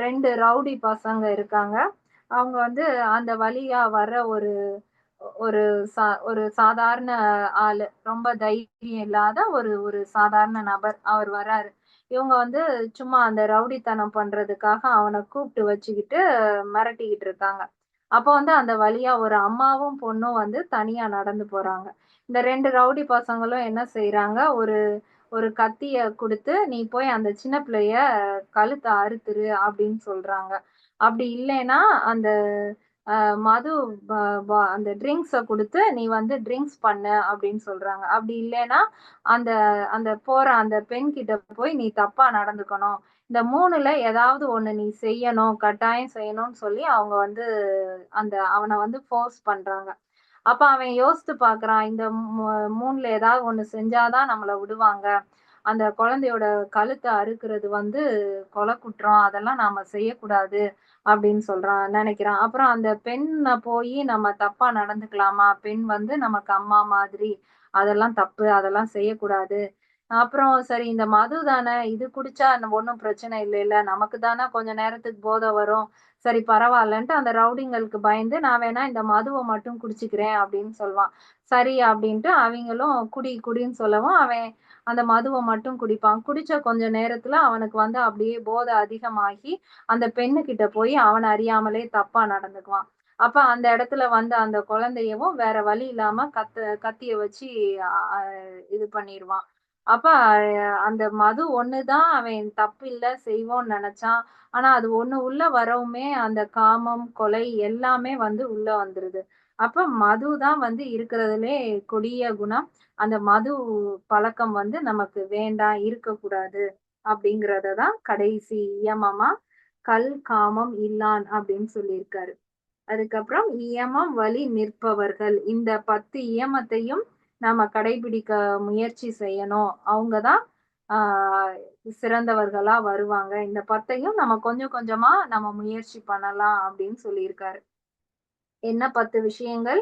2 ரவுடி பசங்க இருக்காங்க. அவங்க வந்து அந்த வழியா வர்ற ஒரு ஒரு ஒரு சாதாரண ஆளு. ரொம்ப தைரியம் இல்லாத ஒரு ஒரு சாதாரண நபர். அவர் வராரு. இவங்க வந்து சும்மா அந்த ரவுடித்தனம் பண்றதுக்காக அவன கூப்ட்டு வச்சுக்கிட்டு மிரட்டிக்கிட்டு இருக்காங்க. அப்ப வந்து அந்த வழியா ஒரு அம்மாவும், பொண்ணும் வந்து தனியா நடந்து போறாங்க. இந்த 2 ரவுடி பசங்களும் என்ன செய்றாங்க, ஒரு ஒரு கத்திய குடுத்து, "நீ போய் அந்த சின்ன பிள்ளைய கழுத்த அறுத்துரு" அப்படின்னு சொல்றாங்க. அப்படி இல்லைன்னா, அந்த மது ப ப அந்த ட்ரிங்க்ஸ குடுத்து, "நீ வந்து ட்ரிங்க்ஸ் பண்ணு" அப்படின்னு சொல்றாங்க. அப்படி இல்லைன்னா, அந்த அந்த போற அந்த பெண் கிட்ட போய், "நீ தப்பா நடந்துக்கணும். இந்த 3ல ஏதாவது ஒண்ணு நீ செய்யணும், கட்டாயம் செய்யணும்னு" சொல்லி அவங்க வந்து அவன வந்து ஃபோர்ஸ் பண்றாங்க. அப்ப அவன் யோசித்து பார்க்குறான். இந்த 3ல ஏதாவது ஒண்ணு செஞ்சா தான் நம்மள விடுவாங்க. அந்த குழந்தையோட கழுத்த அறுக்குறது வந்து கொலை குற்றம். அதெல்லாம் நாம செய்யக்கூடாது அப்படின்னு நெனைக்கிறான். அப்புறம் அந்த பெண்ண போயி நம்ம தப்பா நடந்துக்கலாமா? பெண் வந்து நமக்கு அம்மா மாதிரி. அதெல்லாம் தப்பு. அதெல்லாம் செய்யக்கூடாது. அப்புறம் சரி இந்த மது தானே, இது குடிச்சா ஒண்ணும் பிரச்சனை இல்லைல்ல. நமக்கு தானே கொஞ்ச நேரத்துக்கு போதை வரும். சரி பரவாயில்லன்ட்டு அந்த ரவுடிங்களுக்கு பயந்து, நான் வேணா இந்த மதுவ மட்டும் குடிச்சுக்கிறேன் அப்படின்னு சொல்வான். சரி அப்படின்ட்டு அவிங்களும் குடி குடின்னு சொல்லவும், அவன் அந்த மதுவ மட்டும் குடிப்பான். குடிச்ச கொஞ்ச நேரத்துல அவனுக்கு வந்து அப்படியே போதை அதிகமாகி, அந்த பெண்ணுகிட்ட போய் அவன அறியாமலே தப்பா நடந்துக்குவான். அப்ப அந்த இடத்துல வந்து அந்த குழந்தையவும் வேற வழி இல்லாம கத்திய வச்சு அ இது பண்ணிருவான். அப்ப அந்த மது ஒண்ணு தான் அவன் தப்பில்ல செய்வோன்னு நெனச்சான். ஆனா அது ஒண்ணு உள்ள வரவுமே அந்த காமம், கொலை எல்லாமே வந்து உள்ள வந்துருது. அப்ப மது தான் வந்து இருக்கிறதுலே கொடிய குணம். அந்த மது பழக்கம் வந்து நமக்கு வேண்டாம், இருக்கக்கூடாது அப்படிங்கிறத தான் கடைசி இயமமா கல், காமம் இல்லான் அப்படின்னு சொல்லியிருக்காரு. அதுக்கப்புறம் இயமம் வழி நிற்பவர்கள். இந்த 10 இயமத்தையும் நாம கடைபிடிக்க முயற்சி செய்யணும். அவங்க தான் ஆ சிறந்தவர்களா வருவாங்க. இந்த 10யும் நம்ம கொஞ்சம் கொஞ்சமா நம்ம முயற்சி பண்ணலாம் அப்படின்னு சொல்லியிருக்காரு. என்ன 10 விஷயங்கள்?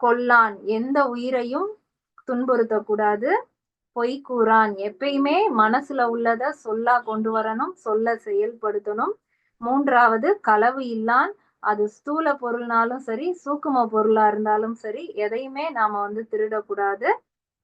கொல்லான். எந்த உயிரையும் துன்புறுத்தக்கூடாது. பொய் கூறான். எப்பயுமே மனசுல உள்ளத சொல்லா கொண்டு வரணும். சொல்ல செயல்படுத்தணும். 3வது களவு இல்லான். அது ஸ்தூல பொருள்னாலும் சரி, சூக்கும பொருளா இருந்தாலும் சரி, எதையுமே நாம வந்து திருடக்கூடாது.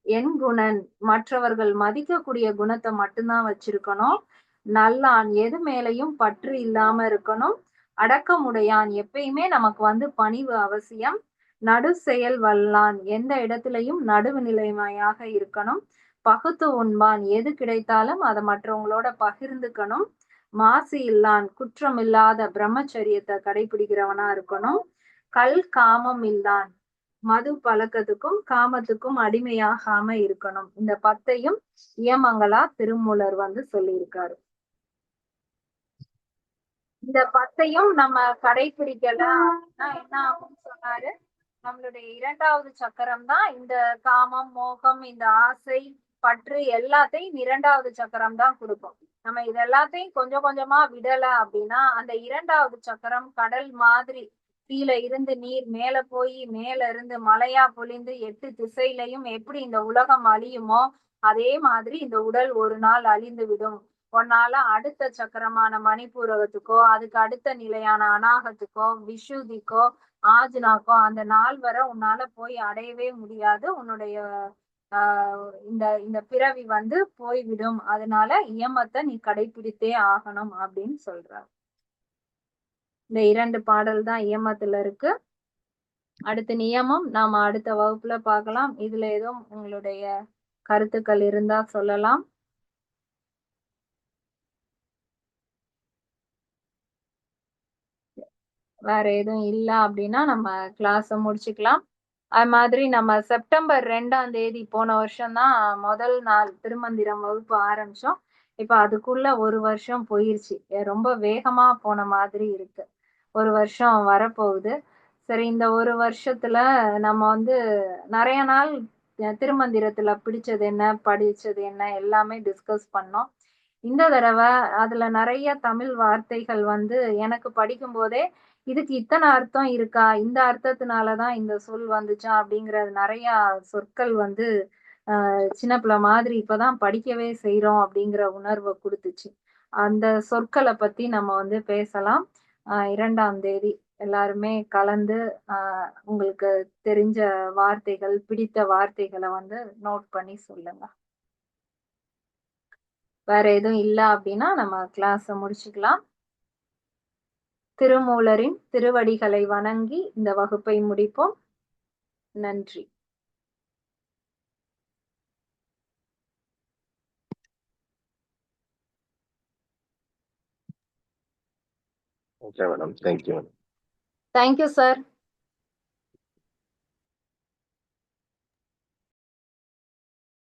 என்குணன். மற்றவர்கள் மதிக்கக்கூடிய குணத்த மட்டும் தான் வச்சிருக்கணும். நல்லான். எது மேலயும் பற்று இல்லாம இருக்கணும். அடக்கமுடையான். எப்பயுமே நமக்கு வந்து பணிவு அவசியம். நடு செயல் வல்லான். எந்த இடத்திலயும் நடுவு நிலைமையாக இருக்கணும். பகுத்து உண்பான். எது கிடைத்தாலும் அத மற்றவங்களோட பகிர்ந்துக்கணும். மாசு இல்லான். குற்றமில்லாத பிரம்மச்சரியத்த கடைபிடிக்கிறவனா இருக்கணும். கல், காமம் இல்லான். மது பழக்கத்துக்கும், காமத்துக்கும் அடிமையாகாம இருக்கணும். இந்த 10யும் இயமங்களா திருமூலர் வந்து சொல்லியிருக்காரு. இந்த 10யும் நம்ம கடைபிடிக்கல அப்படின்னா என்ன ஆகும்னு சொன்னாரு? நம்மளுடைய இரண்டாவது சக்கரம் தான் இந்த காமம், மோகம், இந்த ஆசை, பற்று எல்லாத்தையும் இரண்டாவது சக்கரம் தான் கொடுக்கும். நம்ம இது எல்லாத்தையும் கொஞ்சம் கொஞ்சமா விடல அப்படின்னா அந்த இரண்டாவது சக்கரம் கடல் மாதிரி கீழே இருந்து நீர் மேல போய் மேல இருந்து மழையா பொழிந்து 8 திசையிலையும் எப்படி இந்த உலகம் அழியுமோ அதே மாதிரி இந்த உடல் ஒரு நாள் அழிந்து விடும். உன்னால அடுத்த சக்கரமான மணிப்பூரகத்துக்கோ அதுக்கு அடுத்த நிலையான அநாகத்துக்கோ விஷுதிக்கோ ஆஜ்னாக்கோ அந்த நாள் வரை உன்னால போய் அடையவே முடியாது. உன்னுடைய இந்த இந்த பிறவி வந்து போய்விடும். அதனால இயமத்தை நீ கடைபிடித்தே ஆகணும் அப்படின்னு சொல்றார். இந்த 2 பாடல் தான் இயமத்துல இருக்கு. அடுத்த நியமம் நாம அடுத்த வகுப்புல பார்க்கலாம். இதுல எதுவும் உங்களுடைய கருத்துக்கள் இருந்தா சொல்லலாம். வேற எதுவும் இல்ல அப்படின்னா நம்ம கிளாஸ முடிச்சுக்கலாம். அது மாதிரி நம்ம செப்டம்பர் 2ஆம் தேதி போன வருஷம் தான் முதல் நாள் திருமந்திரம் வகுப்பு ஆரம்பிச்சோம். இப்ப அதுக்குள்ள ஒரு வருஷம் போயிருச்சு. ரொம்ப வேகமா போன மாதிரி இருக்கு. ஒரு வருஷம் வரப்போகுது. சரி, இந்த ஒரு வருஷத்துல நம்ம வந்து நிறைய நாள் திருமந்திரத்துல பிடிச்சது என்ன, படிச்சது என்ன எல்லாமே டிஸ்கஸ் பண்ணோம். இந்த தடவை அதுல நிறைய தமிழ் வார்த்தைகள் வந்து எனக்கு படிக்கும் போதே இதுக்கு இத்தனை அர்த்தம் இருக்கா, இந்த அர்த்தத்தினாலதான் இந்த சொல் வந்துச்சா அப்படிங்கறது நிறைய சொற்கள் வந்து சின்ன பிள்ளை மாதிரி இப்பதான் படிக்கவே செய்றோம் அப்படிங்கிற உணர்வை கொடுத்துச்சு. அந்த சொற்களை பத்தி நம்ம வந்து பேசலாம். 2ஆம் தேதி எல்லாருமே கலந்து உங்களுக்கு தெரிஞ்ச வார்த்தைகள், பிடித்த வார்த்தைகளை வந்து நோட் பண்ணி சொல்லுங்க. வேற எதுவும் இல்ல அப்படின்னா நம்ம கிளாஸ முடிச்சுக்கலாம். திருமூலரின் திருவடிகளை வணங்கி இந்த வகுப்பை முடிப்போம். நன்றி. Okay, madam. Thank you. Thank you, sir.